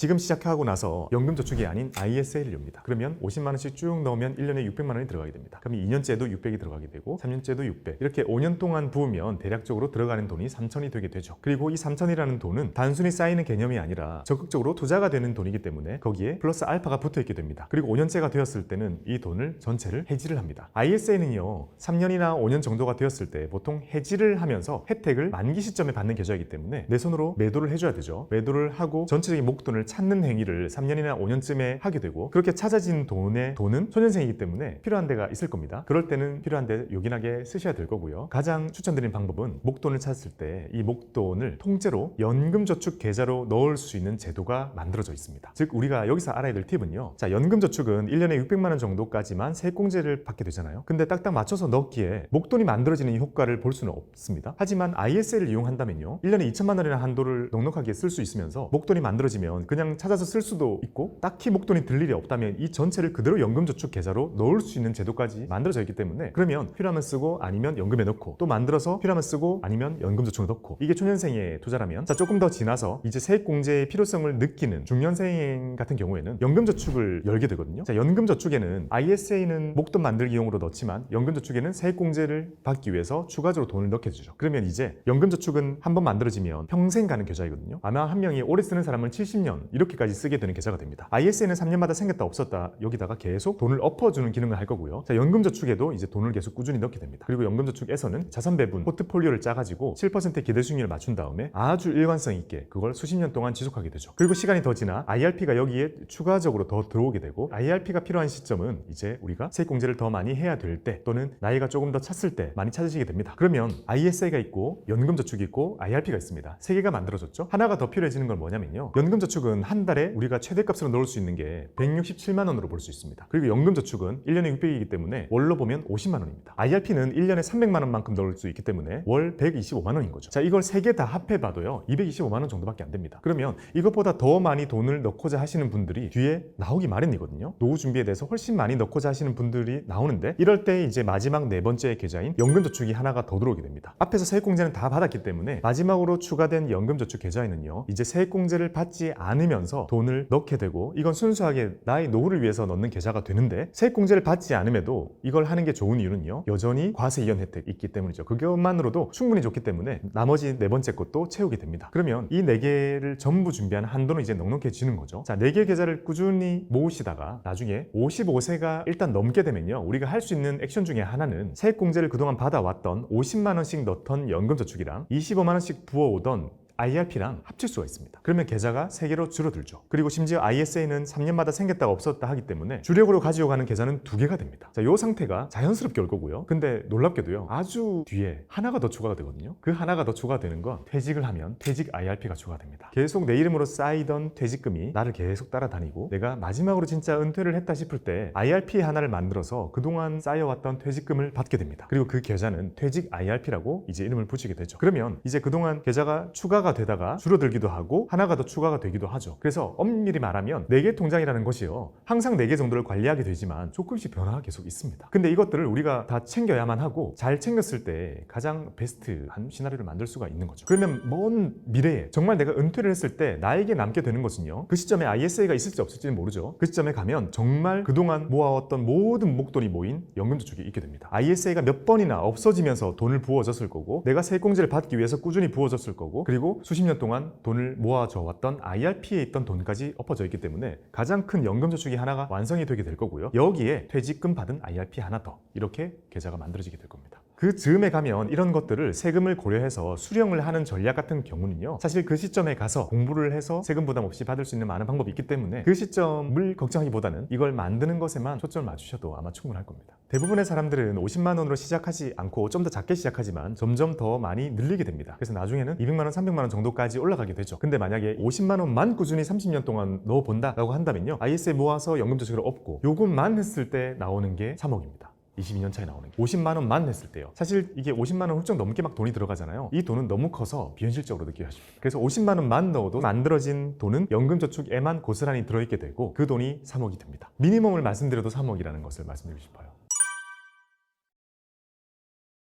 지금 시작하고 나서 연금저축이 아닌 ISA를 엽니다. 그러면 50만 원씩 쭉 넣으면 1년에 600만 원이 들어가게 됩니다. 그럼 2년째도 600이 들어가게 되고 3년째도 600 이렇게 5년 동안 부으면 대략적으로 들어가는 돈이 3천이 되게 되죠. 그리고 이 3천이라는 돈은 단순히 쌓이는 개념이 아니라 적극적으로 투자가 되는 돈이기 때문에 거기에 플러스 알파가 붙어 있게 됩니다. 그리고 5년째가 되었을 때는 이 돈을 전체를 해지를 합니다. ISA는요 3년이나 5년 정도가 되었을 때 보통 해지를 하면서 혜택을 만기 시점에 받는 계좌이기 때문에 내 손으로 매도를 해줘야 되죠. 매도를 하고 전체적인 목돈을 찾는 행위를 3년이나 5년쯤에 하게 되고 그렇게 찾아진 돈은 소년생이기 때문에 필요한 데가 있을 겁니다. 그럴 때는 필요한 데 요긴하게 쓰셔야 될 거고요. 가장 추천드리는 방법은 목돈을 찾았을 때 이 목돈을 통째로 연금저축 계좌로 넣을 수 있는 제도가 만들어져 있습니다. 즉 우리가 여기서 알아야 될 팁은요. 자, 연금저축은 1년에 600만 원 정도까지만 세액공제를 받게 되잖아요. 근데 딱딱 맞춰서 넣기에 목돈이 만들어지는 효과를 볼 수는 없습니다. 하지만 ISA를 이용한다면요. 1년에 2천만 원이라는 한도를 넉넉하게 쓸 수 있으면서 목돈이 만들어지면 그냥 그냥 찾아서 쓸 수도 있고 딱히 목돈이 들 일이 없다면 이 전체를 그대로 연금저축 계좌로 넣을 수 있는 제도까지 만들어져 있기 때문에 그러면 필요하면 쓰고 아니면 연금에 넣고 또 만들어서 필요하면 쓰고 아니면 연금저축에 넣고 이게 초년생의 투자라면 자 조금 더 지나서 이제 세액공제의 필요성을 느끼는 중년생 같은 경우에는 연금저축을 열게 되거든요. 자 연금저축에는 ISA는 목돈 만들기용으로 넣지만 연금저축에는 세액공제를 받기 위해서 추가적으로 돈을 넣게 되죠. 그러면 이제 연금저축은 한번 만들어지면 평생 가는 계좌이거든요. 아마 한 명이 오래 쓰는 사람은 70년 이렇게까지 쓰게 되는 계좌가 됩니다. ISA는 3년마다 생겼다 없었다 여기다가 계속 돈을 엎어주는 기능을 할 거고요. 자 연금저축에도 이제 돈을 계속 꾸준히 넣게 됩니다. 그리고 연금저축에서는 자산 배분 포트폴리오를 짜가지고 7% 기대 수익률을 맞춘 다음에 아주 일관성 있게 그걸 수십 년 동안 지속하게 되죠. 그리고 시간이 더 지나 IRP가 여기에 추가적으로 더 들어오게 되고 IRP가 필요한 시점은 이제 우리가 세액공제를 더 많이 해야 될 때 또는 나이가 조금 더 찼을 때 많이 찾으시게 됩니다. 그러면 ISA가 있고 연금저축이 있고 IRP가 있습니다. 세 개가 만들어졌죠. 하나가 더 필요해지는 건 뭐냐면요. 연금저축은 한 달에 우리가 최대값으로 넣을 수 있는 게 167만 원으로 볼 수 있습니다. 그리고 연금저축은 1년에 600이기 때문에 월로 보면 50만 원입니다. IRP는 1년에 300만 원만큼 넣을 수 있기 때문에 월 125만 원인 거죠. 자 이걸 세 개 다 합해봐도요 225만 원 정도밖에 안 됩니다. 그러면 이것보다 더 많이 돈을 넣고자 하시는 분들이 뒤에 나오기 마련이거든요. 노후 준비에 대해서 훨씬 많이 넣고자 하시는 분들이 나오는데 이럴 때 이제 마지막 네 번째 계좌인 연금저축이 하나가 더 들어오게 됩니다. 앞에서 세액공제는 다 받았기 때문에 마지막으로 추가된 연금저축 계좌에는요 이제 세액공제를 받지 않으면서 돈을 넣게 되고 이건 순수하게 나의 노후를 위해서 넣는 계좌가 되는데 세액공제를 받지 않음에도 이걸 하는 게 좋은 이유는요 여전히 과세 이연 혜택이 있기 때문이죠. 그것만으로도 충분히 좋기 때문에 나머지 네 번째 것도 채우게 됩니다. 그러면 이 네 개를 전부 준비한 한도는 이제 넉넉해지는 거죠. 자, 네 개 계좌를 꾸준히 모으시다가 나중에 55세가 일단 넘게 되면요 우리가 할 수 있는 액션 중에 하나는 세액공제를 그동안 받아왔던 50만 원씩 넣던 연금저축이랑 25만 원씩 부어오던 IRP랑 합칠 수가 있습니다. 그러면 계좌가 3개로 줄어들죠. 그리고 심지어 ISA는 3년마다 생겼다가 없었다 하기 때문에 주력으로 가지고 가는 계좌는 2개가 됩니다. 자, 이 상태가 자연스럽게 올 거고요. 근데 놀랍게도요. 아주 뒤에 하나가 더 추가가 되거든요. 그 하나가 더 추가되는 건 퇴직을 하면 퇴직 IRP가 추가됩니다. 계속 내 이름으로 쌓이던 퇴직금이 나를 계속 따라다니고 내가 마지막으로 진짜 은퇴를 했다 싶을 때 IRP 하나를 만들어서 그동안 쌓여왔던 퇴직금을 받게 됩니다. 그리고 그 계좌는 퇴직 IRP라고 이제 이름을 붙이게 되죠. 그러면 이제 그동안 계좌가 추가가 되다가 줄어들기도 하고 하나가 더 추가가 되기도 하죠. 그래서 엄밀히 말하면 4개 통장이라는 것이요 항상 4개 정도를 관리하게 되지만 조금씩 변화가 계속 있습니다. 근데 이것들을 우리가 다 챙겨야만 하고 잘 챙겼을 때 가장 베스트한 시나리오를 만들 수가 있는 거죠. 그러면 먼 미래에 정말 내가 은퇴를 했을 때 나에게 남게 되는 것은요 그 시점에 ISA가 있을지 없을지는 모르죠. 그 시점에 가면 정말 그동안 모아왔던 모든 목돈이 모인 연금저축이 있게 됩니다. ISA가 몇 번이나 없어지면서 돈을 부어줬을 거고 내가 세액공제를 받기 위해서 꾸준히 부어줬을 거고 그리고 수십 년 동안 돈을 모아줘 왔던 IRP에 있던 돈까지 엎어져 있기 때문에 가장 큰 연금저축이 하나가 완성이 되게 될 거고요. 여기에 퇴직금 받은 IRP 하나 더 이렇게 계좌가 만들어지게 될 겁니다. 그 즈음에 가면 이런 것들을 세금을 고려해서 수령을 하는 전략 같은 경우는요 사실 그 시점에 가서 공부를 해서 세금 부담 없이 받을 수 있는 많은 방법이 있기 때문에 그 시점을 걱정하기보다는 이걸 만드는 것에만 초점을 맞추셔도 아마 충분할 겁니다. 대부분의 사람들은 50만 원으로 시작하지 않고 좀 더 작게 시작하지만 점점 더 많이 늘리게 됩니다. 그래서 나중에는 200만 원, 300만 원 정도까지 올라가게 되죠. 근데 만약에 50만 원만 꾸준히 30년 동안 넣어본다라고 한다면요 ISA 모아서 연금저축을 업고 요것만 했을 때 나오는 게 3억입니다. 22년 차에 나오는 게 50만 원만 냈을 때요. 사실 이게 50만 원 훌쩍 넘게 막 돈이 들어가잖아요. 이 돈은 너무 커서 비현실적으로 느껴집니다. 그래서 50만 원만 넣어도 만들어진 돈은 연금저축에만 고스란히 들어있게 되고 그 돈이 3억이 됩니다. 미니멈을 말씀드려도 3억이라는 것을 말씀드리고 싶어요.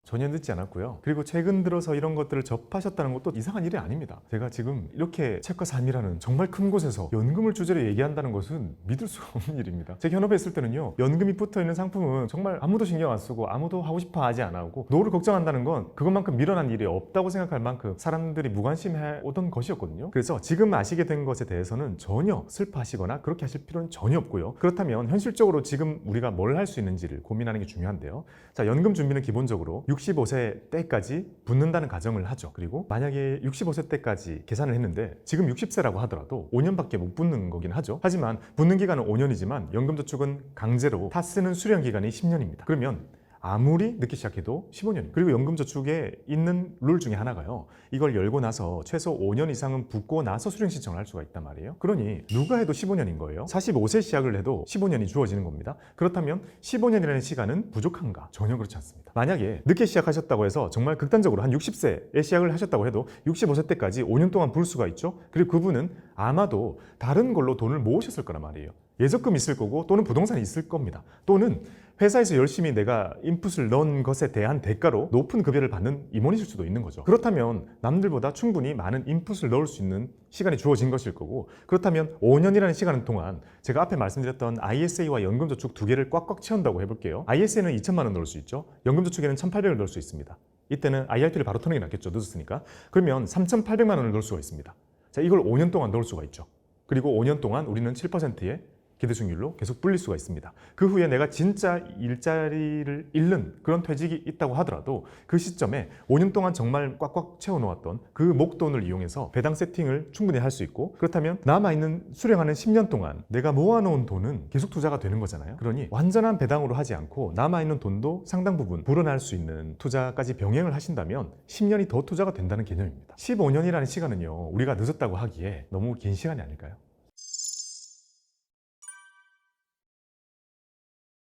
전혀 늦지 않았고요. 그리고 최근 들어서 이런 것들을 접하셨다는 것도 이상한 일이 아닙니다. 제가 지금 이렇게 책과 삶이라는 정말 큰 곳에서 연금을 주제로 얘기한다는 것은 믿을 수가 없는 일입니다. 제 현업에 있을 때는요 연금이 붙어있는 상품은 정말 아무도 신경 안 쓰고 아무도 하고 싶어 하지 않고 노후를 걱정한다는 건 그것만큼 미련한 일이 없다고 생각할 만큼 사람들이 무관심해 오던 것이었거든요. 그래서 지금 아시게 된 것에 대해서는 전혀 슬퍼하시거나 그렇게 하실 필요는 전혀 없고요. 그렇다면 현실적으로 지금 우리가 뭘 할 수 있는지를 고민하는 게 중요한데요. 자, 연금 준비는 기본적으로 65세 때까지 붙는다는 가정을 하죠. 그리고 만약에 65세 때까지 계산을 했는데 지금 60세라고 하더라도 5년밖에 못 붙는 거긴 하죠. 하지만 붙는 기간은 5년이지만 연금저축은 강제로 다 쓰는 수령 기간이 10년입니다. 그러면 아무리 늦게 시작해도 15년. 그리고 연금저축에 있는 룰 중에 하나가요. 이걸 열고 나서 최소 5년 이상은 붓고 나서 수령 신청을 할 수가 있단 말이에요. 그러니 누가 해도 15년인 거예요. 45세 시작을 해도 15년이 주어지는 겁니다. 그렇다면 15년이라는 시간은 부족한가? 전혀 그렇지 않습니다. 만약에 늦게 시작하셨다고 해서 정말 극단적으로 한 60세에 시작을 하셨다고 해도 65세 때까지 5년 동안 불 수가 있죠. 그리고 그분은 아마도 다른 걸로 돈을 모으셨을 거란 말이에요. 예적금 있을 거고 또는 부동산이 있을 겁니다. 또는 회사에서 열심히 내가 인풋을 넣은 것에 대한 대가로 높은 급여를 받는 임원이실 수도 있는 거죠. 그렇다면 남들보다 충분히 많은 인풋을 넣을 수 있는 시간이 주어진 것일 거고, 그렇다면 5년이라는 시간 동안 제가 앞에 말씀드렸던 ISA와 연금저축 두 개를 꽉꽉 채운다고 해볼게요. ISA는 2천만 원 넣을 수 있죠. 연금저축에는 1,800을 넣을 수 있습니다. 이때는 IRP를 바로 터는 게 낫겠죠. 늦었으니까. 그러면 3,800만 원을 넣을 수가 있습니다. 자, 이걸 5년 동안 넣을 수가 있죠. 그리고 5년 동안 우리는 7%의 기대수익률로 계속 불릴 수가 있습니다. 그 후에 내가 진짜 일자리를 잃는 그런 퇴직이 있다고 하더라도 그 시점에 5년 동안 정말 꽉꽉 채워놓았던 그 목돈을 이용해서 배당 세팅을 충분히 할 수 있고, 그렇다면 남아있는 수령하는 10년 동안 내가 모아놓은 돈은 계속 투자가 되는 거잖아요. 그러니 완전한 배당으로 하지 않고 남아있는 돈도 상당 부분 불어날 수 있는 투자까지 병행을 하신다면 10년이 더 투자가 된다는 개념입니다. 15년이라는 시간은요, 우리가 늦었다고 하기에 너무 긴 시간이 아닐까요?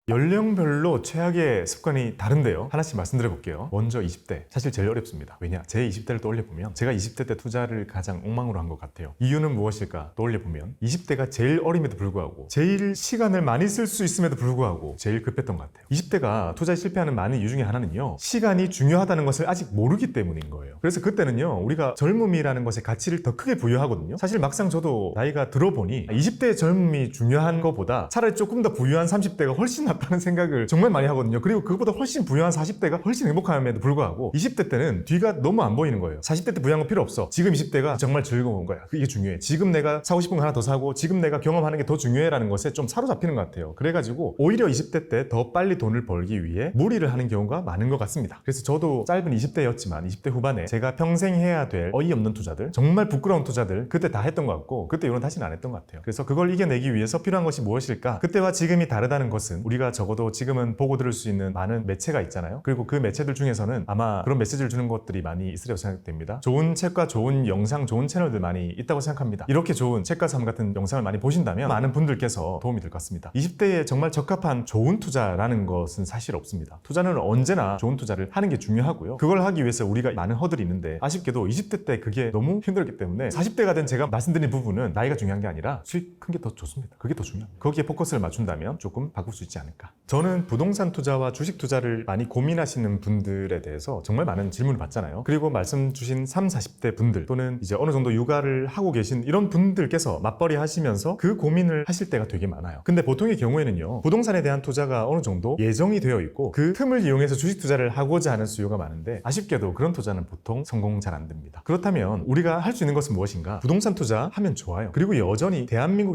연령별로 최악의 습관이 다른데요. 하나씩 말씀드려 볼게요. 먼저 20대. 사실 제일 어렵습니다. 왜냐? 제 20대를 떠올려보면 제가 20대 때 투자를 가장 엉망으로 한 것 같아요. 이유는 무엇일까? 떠올려보면 20대가 제일 어림에도 불구하고 제일 시간을 많이 쓸 수 있음에도 불구하고 제일 급했던 것 같아요. 20대가 투자에 실패하는 많은 이유 중에 하나는요, 시간이 중요하다는 것을 아직 모르기 때문인 거예요. 그래서 그때는요, 우리가 젊음이라는 것에 가치를 더 크게 부여하거든요. 사실 막상 저도 나이가 들어보니 20대의 젊음이 중요한 것보다 차라리 조금 더 부유한 30대가 훨씬 낫다는 생각을 정말 많이 하거든요. 그리고 그것보다 훨씬 부유한 40대가 훨씬 행복함에도 불구하고 20대 때는 뒤가 너무 안 보이는 거예요. 40대 때 부유한 거 필요 없어. 지금 20대가 정말 즐거운 거야. 이게 중요해. 지금 내가 사고 싶은 거 하나 더 사고 지금 내가 경험하는 게 더 중요해라는 것에 좀 사로잡히는 것 같아요. 그래가지고 오히려 20대 때 더 빨리 돈을 벌기 위해 무리를 하는 경우가 많은 것 같습니다. 그래서 저도 짧은 20대였지만 20대 후반에 제가 평생 해야 될 어이없는 투자들, 정말 부끄러운 투자들 그때 다 했던 것 같고 그때 이후로는 다시는 안 했던 것 같아요. 그래서 그걸 이겨내기 위해서 필요한 것이 무엇일까? 그때와 지금이 다르다는 것은 우리가 적어도 지금은 보고 들을 수 있는 많은 매체가 있잖아요. 그리고 그 매체들 중에서는 아마 그런 메시지를 주는 것들이 많이 있으리라고 생각됩니다. 좋은 책과 좋은 영상, 좋은 채널들 많이 있다고 생각합니다. 이렇게 좋은 책과 삶 같은 영상을 많이 보신다면 많은 분들께서 도움이 될 것 같습니다. 20대에 정말 적합한 좋은 투자라는 것은 사실 없습니다. 투자는 언제나 좋은 투자를 하는 게 중요하고요. 그걸 하기 위해서 우리가 많은 허들이 있는데 아쉽게도 20대 때 그게 너무 힘들었기 때문에 40대가 된 제가 말씀드린 부분은 나이가 중요한 게 아니라 수익 큰 게 더 좋습니다. 그게 더 중요합니다. 거기에 포커스를 맞춘다면 조금 바꿀 수 있지 않을까. 저는 부동산 투자와 주식 투자를 많이 고민하시는 분들에 대해서 정말 많은 질문을 받잖아요. 그리고 말씀 주신 30, 40대 분들 또는 이제 어느 정도 육아를 하고 계신 이런 분들께서 맞벌이 하시면서 그 고민을 하실 때가 되게 많아요. 근데 보통의 경우에는요, 부동산에 대한 투자가 어느 정도 예정이 되어 있고 그 틈을 이용해서 주식 투자를 하고자 하는 수요가 많은데 아쉽게도 그런 투자는 보통 성공 잘 안 됩니다. 그렇다면 우리가 할 수 있는 것은 무엇인가? 부동산 투자하면 좋아요. 그리고 여전히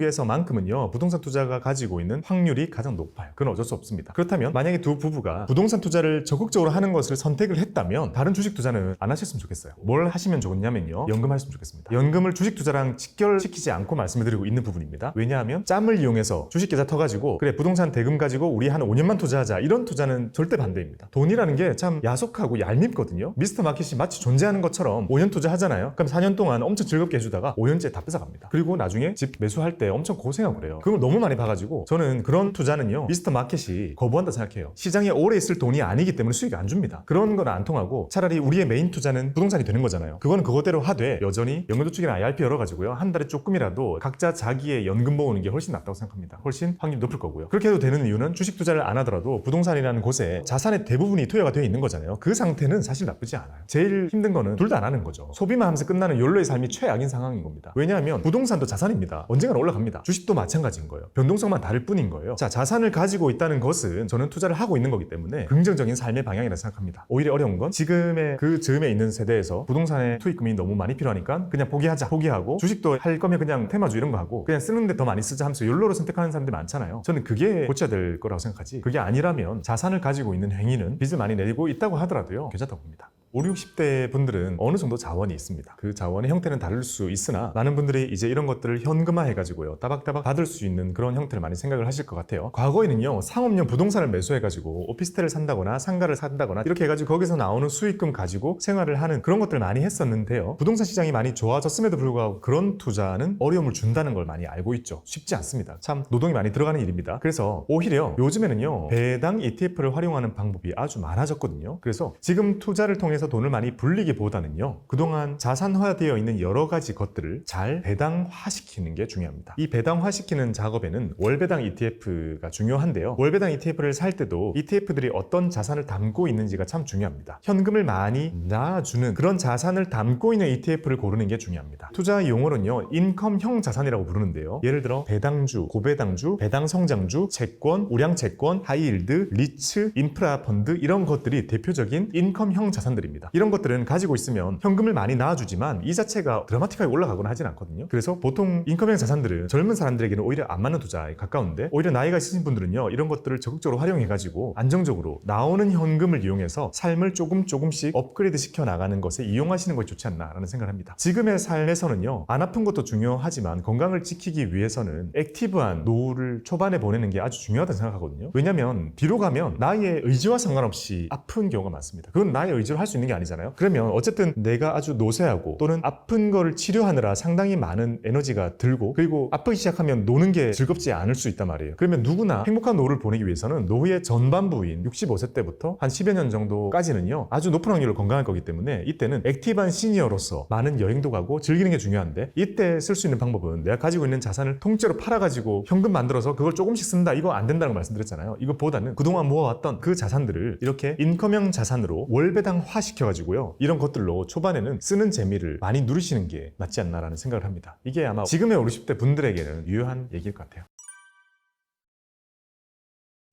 대한민국에서만큼은요, 부동산 투자가 가지고 있는 확률이 가장 높아요. 그건 어쩔 수 없습니다. 그렇다면 만약에 두 부부가 부동산 투자를 적극적으로 하는 것을 선택을 했다면 다른 주식 투자는 안 하셨으면 좋겠어요. 뭘 하시면 좋냐면요, 연금 하셨으면 좋겠습니다. 연금을 주식 투자랑 직결시키지 않고 말씀을 드리고 있는 부분입니다. 왜냐하면 짬을 이용해서 주식 계좌 터가지고 그래 부동산 대금 가지고 우리 한 5년만 투자하자 이런 투자는 절대 반대입니다. 돈이라는 게 참 야속하고 얄밉거든요. 미스터 마켓이 마치 존재하는 것처럼 5년 투자하잖아요. 그럼 4년 동안 엄청 즐겁게 해주다가 5년째 다 뺏어갑니다. 그리고 나중에 집 매수할 때 엄청 고생하고 그래요. 그걸 너무 많이 봐가지고 저는 그런 투자는요, 미스터 마켓이 거부한다 생각해요. 시장에 오래 있을 돈이 아니기 때문에 수익이 안 줍니다. 그런 건 안 통하고 차라리 우리의 메인 투자는 부동산이 되는 거잖아요. 그거는 그거대로 하되 여전히 연금저축이나 IRP 열어가지고요, 한 달에 조금이라도 각자 자기의 연금 모으는 게 훨씬 낫다고 생각합니다. 훨씬 확률이 높을 거고요. 그렇게 해도 되는 이유는 주식 투자를 안 하더라도 부동산이라는 곳에 자산의 대부분이 투여가 되어 있는 거잖아요. 그 상태는 사실 나쁘지 않아요. 제일 힘든 거는 둘 다 안 하는 거죠. 소비만 하면서 끝나는 욜로의 삶이 최악인 상황인 겁니다. 왜냐하면 부동산도 자산입니다. 언젠가는 올라갑니다. 주식도 마찬가지인 거예요. 변동성만 다를 뿐인 거예요. 자, 자산을 가지고 있다는 것은 저는 투자를 하고 있는 거기 때문에 긍정적인 삶의 방향이라 생각합니다. 오히려 어려운 건 지금의 그 즈음에 있는 세대에서 부동산의 투입금이 너무 많이 필요하니까 그냥 포기하고 주식도 할 거면 그냥 테마주 이런 거 하고 그냥 쓰는데 더 많이 쓰자 하면서 욜로로 선택하는 사람들이 많잖아요. 저는 그게 고쳐야 될 거라고 생각하지, 그게 아니라면 자산을 가지고 있는 행위는 빚을 많이 내고 있다고 하더라도요, 괜찮다고 봅니다. 5, 60대 분들은 어느 정도 자원이 있습니다. 그 자원의 형태는 다를 수 있으나 많은 분들이 이제 이런 것들을 현금화해가지고요, 따박따박 받을 수 있는 그런 형태를 많이 생각을 하실 것 같아요. 과거에는요, 상업용 부동산을 매수해가지고 오피스텔을 산다거나 상가를 산다거나 이렇게 해가지고 거기서 나오는 수익금 가지고 생활을 하는 그런 것들을 많이 했었는데요, 부동산 시장이 많이 좋아졌음에도 불구하고 그런 투자는 어려움을 준다는 걸 많이 알고 있죠. 쉽지 않습니다. 참 노동이 많이 들어가는 일입니다. 그래서 오히려 요즘에는요, 배당 ETF를 활용하는 방법이 아주 많아졌거든요. 그래서 지금 투자를 통해서 돈을 많이 불리기보다는요, 그동안 자산화되어 있는 여러 가지 것들을 잘 배당화시키는 게 중요합니다. 이 배당화시키는 작업에는 월배당 ETF가 중요한데요, 월배당 ETF를 살 때도 ETF들이 어떤 자산을 담고 있는지가 참 중요합니다. 현금을 많이 낳아주는 그런 자산을 담고 있는 ETF를 고르는 게 중요합니다. 투자 용어는요, 인컴형 자산이라고 부르는데요, 예를 들어 배당주, 고배당주, 배당성장주, 채권, 우량채권, 하이힐드, 리츠, 인프라 펀드, 이런 것들이 대표적인 인컴형 자산들입니다. 이런 것들은 가지고 있으면 현금을 많이 낳아주지만 이 자체가 드라마틱하게 올라가거나 하진 않거든요. 그래서 보통 인컴형 자산들은 젊은 사람들에게는 오히려 안 맞는 투자에 가까운데, 오히려 나이가 있으신 분들은요, 이런 것들을 적극적으로 활용해가지고 안정적으로 나오는 현금을 이용해서 삶을 조금씩 업그레이드 시켜 나가는 것에 이용하시는 것이 좋지 않나라는 생각을 합니다. 지금의 삶에서는요, 안 아픈 것도 중요하지만 건강을 지키기 위해서는 액티브한 노후를 초반에 보내는 게 아주 중요하다고 생각하거든요. 왜냐면 뒤로 가면 나의 의지와 상관없이 아픈 경우가 많습니다. 그건 나의 의지로 할 수 있는 게 아니잖아요. 그러면 어쨌든 내가 아주 노쇠하고 또는 아픈 거를 치료하느라 상당히 많은 에너지가 들고, 그리고 아프기 시작하면 노는 게 즐겁지 않을 수 있단 말이에요. 그러면 누구나 행복한 노후를 보내기 위해서는 노후의 전반부인 65세 때부터 한 10여 년 정도까지는요, 아주 높은 확률로 건강할 거기 때문에 이때는 액티브한 시니어로서 많은 여행도 가고 즐기는 게 중요한데, 이때 쓸 수 있는 방법은 내가 가지고 있는 자산을 통째로 팔아가지고 현금 만들어서 그걸 조금씩 쓴다, 이거 안 된다는 걸 말씀드렸잖아요. 이것보다는 그동안 모아왔던 그 자산들을 이렇게 인컴형 자산으로 월배당화 시켜가지고요, 이런 것들로 초반에는 쓰는 재미를 많이 누리시는 게 낫지 않나라는 생각을 합니다. 이게 아마 지금의 50대 분들에게는 유효한 얘기일 것 같아요.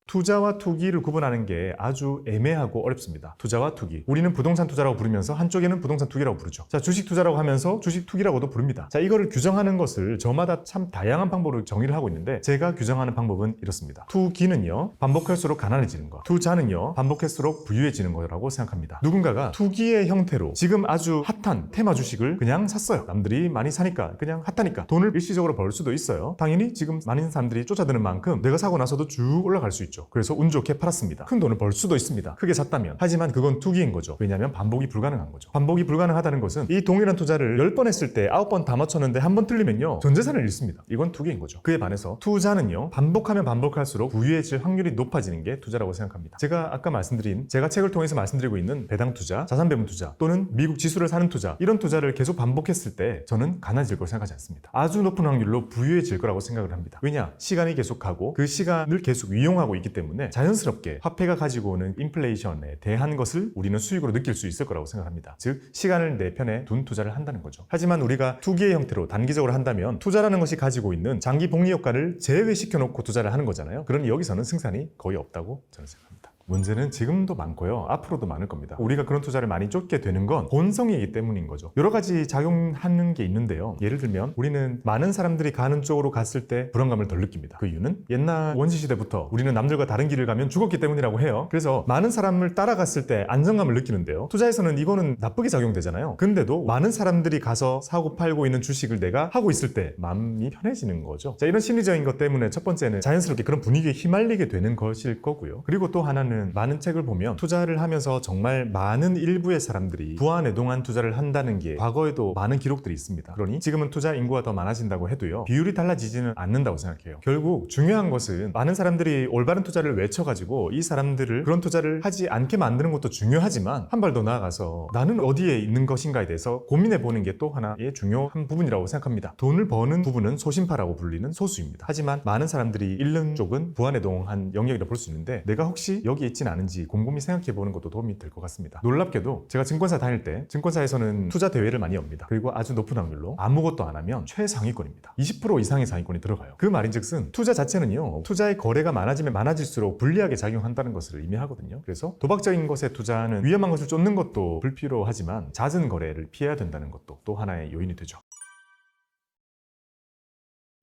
투자와 투기를 구분하는 게 아주 애매하고 어렵습니다. 투자와 투기. 우리는 부동산 투자라고 부르면서 한쪽에는 부동산 투기라고 부르죠. 자, 주식 투자라고 하면서 주식 투기라고도 부릅니다. 자, 이거를 규정하는 것을 저마다 참 다양한 방법으로 정의를 하고 있는데, 제가 규정하는 방법은 이렇습니다. 투기는요, 반복할수록 가난해지는 거. 투자는요, 반복할수록 부유해지는 거라고 생각합니다. 누군가가 투기의 형태로 지금 아주 핫한 테마 주식을 그냥 샀어요. 남들이 많이 사니까, 그냥 핫하니까 돈을 일시적으로 벌 수도 있어요. 당연히 지금 많은 사람들이 쫓아드는 만큼 내가 사고 나서도 쭉 올라갈 수 있죠. 그래서 운 좋게 팔았습니다. 큰 돈을 벌 수도 있습니다. 크게 샀다면. 하지만 그건 투기인 거죠. 왜냐하면 반복이 불가능한 거죠. 반복이 불가능하다는 것은 이 동일한 투자를 10번 했을 때 9번 다 맞췄는데 한 번 틀리면요, 전 재산을 잃습니다. 이건 투기인 거죠. 그에 반해서 투자는요, 반복하면 반복할수록 부유해질 확률이 높아지는 게 투자라고 생각합니다. 제가 아까 말씀드린, 제가 책을 통해서 말씀드리고 있는 배당 투자, 자산 배분 투자, 또는 미국 지수를 사는 투자, 이런 투자를 계속 반복했을 때 저는 가난해질 거라고 생각하지 않습니다. 아주 높은 확률로 부유해질 거라고 생각을 합니다. 왜냐? 시간이 계속 가고 그 시간을 계속 이용하고 있기 때문에 자연스럽게 화폐가 가지고 오는 인플레이션에 대한 것을 우리는 수익으로 느낄 수 있을 거라고 생각합니다. 즉, 시간을 내 편에 둔 투자를 한다는 거죠. 하지만 우리가 투기의 형태로 단기적으로 한다면 투자라는 것이 가지고 있는 장기 복리 효과를 제외시켜 놓고 투자를 하는 거잖아요. 그러니 여기서는 승산이 거의 없다고 저는 생각합니다. 문제는 지금도 많고요, 앞으로도 많을 겁니다. 우리가 그런 투자를 많이 쫓게 되는 건 본성이기 때문인 거죠. 여러 가지 작용하는 게 있는데요, 예를 들면 우리는 많은 사람들이 가는 쪽으로 갔을 때 불안감을 덜 느낍니다. 그 이유는 옛날 원시시대부터 우리는 남들과 다른 길을 가면 죽었기 때문이라고 해요. 그래서 많은 사람을 따라갔을 때 안정감을 느끼는데요, 투자에서는 이거는 나쁘게 작용되잖아요. 근데도 많은 사람들이 가서 사고 팔고 있는 주식을 내가 하고 있을 때 마음이 편해지는 거죠. 자, 이런 심리적인 것 때문에 첫 번째는 자연스럽게 그런 분위기에 휘말리게 되는 것일 거고요. 그리고 또 하나는 많은 책을 보면 투자를 하면서 정말 많은 일부의 사람들이 부안애동한 투자를 한다는 게 과거에도 많은 기록들이 있습니다. 그러니 지금은 투자 인구가 더 많아진다고 해도요, 비율이 달라지지는 않는다고 생각해요. 결국 중요한 것은 많은 사람들이 올바른 투자를 외쳐가지고 이 사람들을 그런 투자를 하지 않게 만드는 것도 중요하지만, 한 발 더 나아가서 나는 어디에 있는 것인가에 대해서 고민해보는 게 또 하나의 중요한 부분이라고 생각합니다. 돈을 버는 부분은 소신파라고 불리는 소수입니다. 하지만 많은 사람들이 잃는 쪽은 부안애동한 영역이라 볼 수 있는데, 내가 혹시 여기에 있진 않은지 곰곰이 생각해보는 것도 도움이 될 것 같습니다. 놀랍게도 제가 증권사 다닐 때 증권사에서는 투자 대회를 많이 엽니다. 그리고 아주 높은 확률로 아무것도 안 하면 최상위권입니다. 20% 이상의 상위권이 들어가요. 그 말인즉슨 투자 자체는요, 투자의 거래가 많아지면 많아질수록 불리하게 작용한다는 것을 의미하거든요. 그래서 도박적인 것에 투자하는 위험한 것을 쫓는 것도 불필요하지만 잦은 거래를 피해야 된다는 것도 또 하나의 요인이 되죠.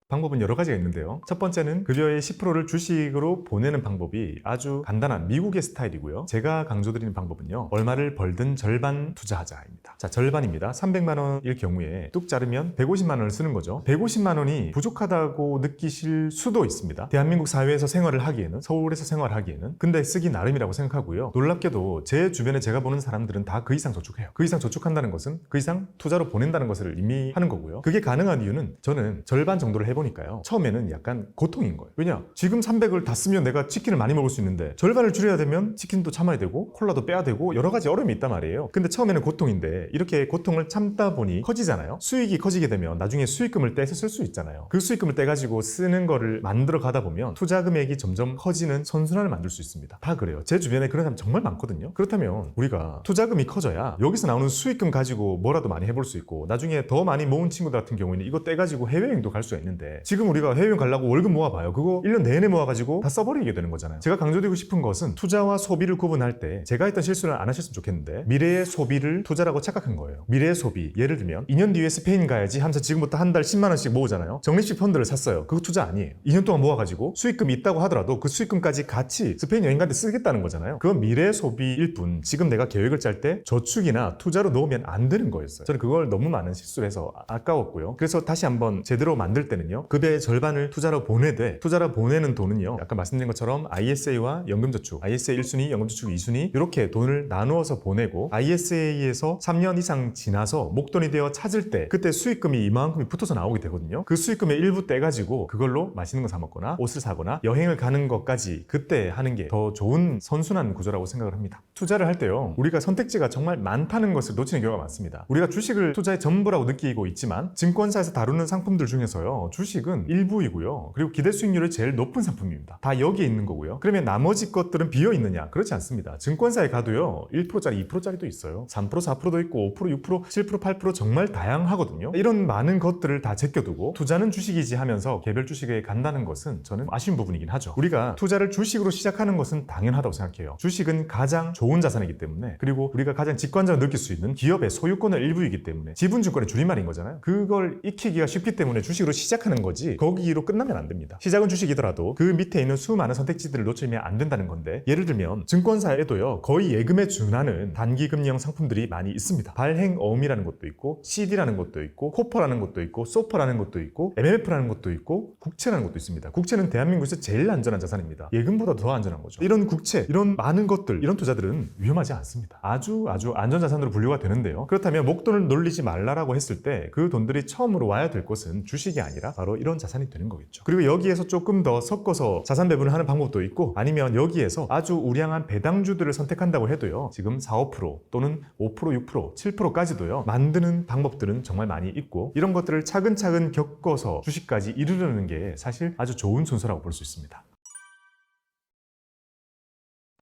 방법은 여러 가지가 있는데요. 첫 번째는 급여의 10%를 주식으로 보내는 방법이 아주 간단한 미국의 스타일이고요. 제가 강조드리는 방법은요. 얼마를 벌든 절반 투자하자입니다. 자, 절반입니다. 300만 원일 경우에 뚝 자르면 150만 원을 쓰는 거죠. 150만 원이 부족하다고 느끼실 수도 있습니다. 대한민국 사회에서 생활을 하기에는, 서울에서 생활하기에는. 근데 쓰기 나름이라고 생각하고요. 놀랍게도 제 주변에 제가 보는 사람들은 다 그 이상 저축해요. 그 이상 저축한다는 것은 그 이상 투자로 보낸다는 것을 의미하는 거고요. 그게 가능한 이유는 저는 절반 정도를 해보니까요. 처음에는 약간 고통인 거예요. 왜냐? 지금 300을 다 쓰면 내가 치킨을 많이 먹을 수 있는데 절반을 줄여야 되면 치킨도 참아야 되고 콜라도 빼야 되고 여러 가지 어려움이 있단 말이에요. 근데 처음에는 고통인데 이렇게 고통을 참다 보니 커지잖아요. 수익이 커지게 되면 나중에 수익금을 떼서 쓸 수 있잖아요. 그 수익금을 떼가지고 쓰는 거를 만들어 가다 보면 투자 금액이 점점 커지는 선순환을 만들 수 있습니다. 다 그래요. 제 주변에 그런 사람 정말 많거든요. 그렇다면 우리가 투자금이 커져야 여기서 나오는 수익금 가지고 뭐라도 많이 해볼 수 있고 나중에 더 많이 모은 친구들 같은 경우에는 이거 떼가지고 해외여행도 갈 수가 있는데 지금 우리가 해외여행 가려고 월급 모아봐요. 그거 1년 내내 모아가지고 다 써버리게 되는 거잖아요. 제가 강조드리고 싶은 것은 투자와 소비를 구분할 때 제가 했던 실수를 안 하셨으면 좋겠는데 미래의 소비를 투자라고 착각한 거예요. 미래의 소비, 예를 들면 2년 뒤에 스페인 가야지 하면서 지금부터 한 달 10만 원씩 모으잖아요. 적립식 펀드를 샀어요. 그거 투자 아니에요. 2년 동안 모아가지고 수익금이 있다고 하더라도 그 수익금까지 같이 스페인 여행 갈 때 쓰겠다는 거잖아요. 그건 미래의 소비일 뿐 지금 내가 계획을 짤 때 저축이나 투자로 넣으면 안 되는 거였어요. 저는 그걸 너무 많은 실수를 해서 아까웠고요. 그래서 다시 한번 제대로 만들 때는요. 급여의 절반을 투자로 보내되 투자로 보내는 돈은요. 아까 말씀드린 것처럼 ISA와 연금저축, ISA 1순위, 연금저축 2순위 이렇게 돈을 나누어서 보내고 ISA에서 3년 이상 지나서 목돈이 되어 찾을 때 그때 수익금이 이만큼이 붙어서 나오게 되거든요. 그 수익금의 일부 떼가지고 그걸로 맛있는 거 사 먹거나 옷을 사거나 여행을 가는 것까지 그때 하는 게 더 좋은 선순환 구조라고 생각을 합니다. 투자를 할 때요. 우리가 선택지가 정말 많다는 것을 놓치는 경우가 많습니다. 우리가 주식을 투자의 전부라고 느끼고 있지만 증권사에서 다루는 상품들 중에서요. 주식은 일부이고요. 그리고 기대 수익률이 제일 높은 상품입니다. 다 여기에 있는 거고요. 그러면 나머지 것들은 비어 있느냐? 그렇지 않습니다. 증권사에 가도요. 1%짜리, 2%짜리도 있어요. 3%, 4%도 있고 5%, 6%, 7%, 8% 정말 다양하거든요. 이런 많은 것들을 다 제껴두고 투자는 주식이지 하면서 개별 주식에 간다는 것은 저는 아쉬운 부분이긴 하죠. 우리가 투자를 주식으로 시작하는 것은 당연하다고 생각해요. 주식은 가장 좋은 자산이기 때문에 그리고 우리가 가장 직관적으로 느낄 수 있는 기업의 소유권의 일부이기 때문에 지분증권의 줄임말인 거잖아요. 그걸 익히기가 쉽기 때문에 주식으로 시작하는 거지 거기로 끝나면 안 됩니다. 시작은 주식이더라도 그 밑에 있는 수많은 선택지들을 놓치면 안 된다는 건데 예를 들면 증권사에도요. 거의 예금에 준하는 단기금리형 상품들이 많이 있습니다. 발행어음이라는 것도 있고 CD라는 것도 있고 코퍼라는 것도 있고 소퍼라는 것도 있고 MMF라는 것도 있고 국채라는 것도 있습니다. 국채는 대한민국에서 제일 안전한 자산입니다. 예금보다 더 안전한 거죠. 이런 국채, 이런 많은 것들, 이런 투자들은 위험하지 않습니다. 아주 안전자산으로 분류가 되는데요. 그렇다면 목돈을 놀리지 말라라고 했을 때 그 돈들이 처음으로 와야 될 것은 주식이 아니라 바로 이런 자산이 되는 거겠죠. 그리고 여기에서 조금 더 섞어서 자산 배분을 하는 방법도 있고 아니면 여기에서 아주 우량한 배당주들을 선택한다고 해도요. 지금 4, 5% 또는 5%, 6%, 7%까지도요. 만드는 방법들은 정말 많이 있고 이런 것들을 차근차근 겪어서 주식까지 이르려는 게 사실 아주 좋은 순서라고 볼 수 있습니다.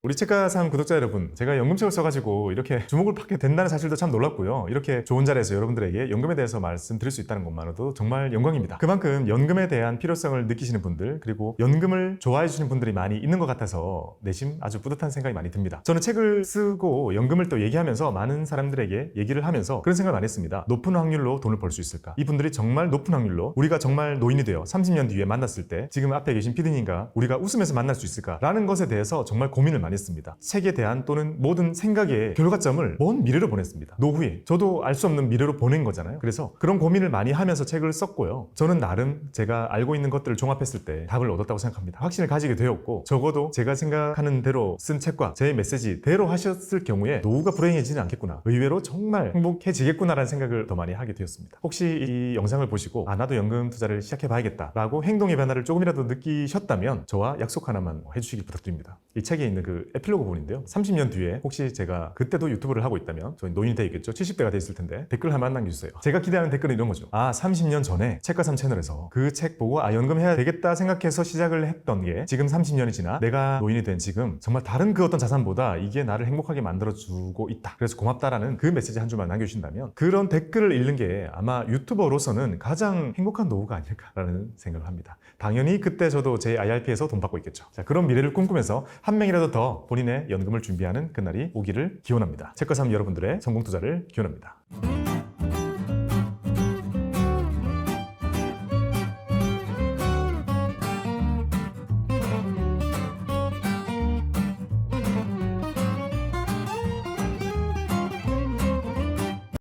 우리 책가상 구독자 여러분, 제가 연금책을 써가지고 이렇게 주목을 받게 된다는 사실도 참 놀랍고요. 이렇게 좋은 자리에서 여러분들에게 연금에 대해서 말씀드릴 수 있다는 것만으로도 정말 영광입니다. 그만큼 연금에 대한 필요성을 느끼시는 분들 그리고 연금을 좋아해 주시는 분들이 많이 있는 것 같아서 내심 아주 뿌듯한 생각이 많이 듭니다. 저는 책을 쓰고 연금을 또 얘기하면서 많은 사람들에게 얘기를 하면서 그런 생각을 많이 했습니다. 높은 확률로 돈을 벌 수 있을까? 이분들이 정말 높은 확률로 우리가 정말 노인이 되어 30년 뒤에 만났을 때 지금 앞에 계신 피디님과 우리가 웃으면서 만날 수 있을까? 라는 것에 대해서 정말 고민을 많이 했습니다. 책에 대한 또는 모든 생각의 결과점을 먼 미래로 보냈습니다. 노후에 저도 알 수 없는 미래로 보낸 거잖아요. 그래서 그런 고민을 많이 하면서 책을 썼고요. 저는 나름 제가 알고 있는 것들을 종합했을 때 답을 얻었다고 생각합니다. 확신을 가지게 되었고 적어도 제가 생각하는 대로 쓴 책과 제 메시지대로 하셨을 경우에 노후가 불행해지는 않겠구나. 의외로 정말 행복해지겠구나라는 생각을 더 많이 하게 되었습니다. 혹시 이 영상을 보시고 나도 연금 투자를 시작해봐야겠다 라고 행동의 변화를 조금이라도 느끼셨다면 저와 약속 하나만 해주시길 부탁드립니다. 이 책에 있는 그 에필로그 부분인데요. 30년 뒤에 혹시 제가 그때도 유튜브를 하고 있다면 저희 노인이 되겠죠. 70대가 돼 있을 텐데 댓글 하나만 남겨주세요. 제가 기대하는 댓글은 이런 거죠. 30년 전에 책가삼 채널에서 그 책 보고 연금해야 되겠다 생각해서 시작을 했던 게 지금 30년이 지나 내가 노인이 된 지금 정말 다른 그 어떤 자산보다 이게 나를 행복하게 만들어주고 있다. 그래서 고맙다라는 그 메시지 한 줄만 남겨주신다면 그런 댓글을 읽는 게 아마 유튜버로서는 가장 행복한 노후가 아닐까라는 생각을 합니다. 당연히 그때 저도 제 IRP에서 돈 받고 있겠죠. 자, 그런 미래를 꿈꾸면서 한 명이라도 더 본인의 연금을 준비하는 그날이 오기를 기원합니다. 책가삼 여러분들의 성공 투자를 기원합니다.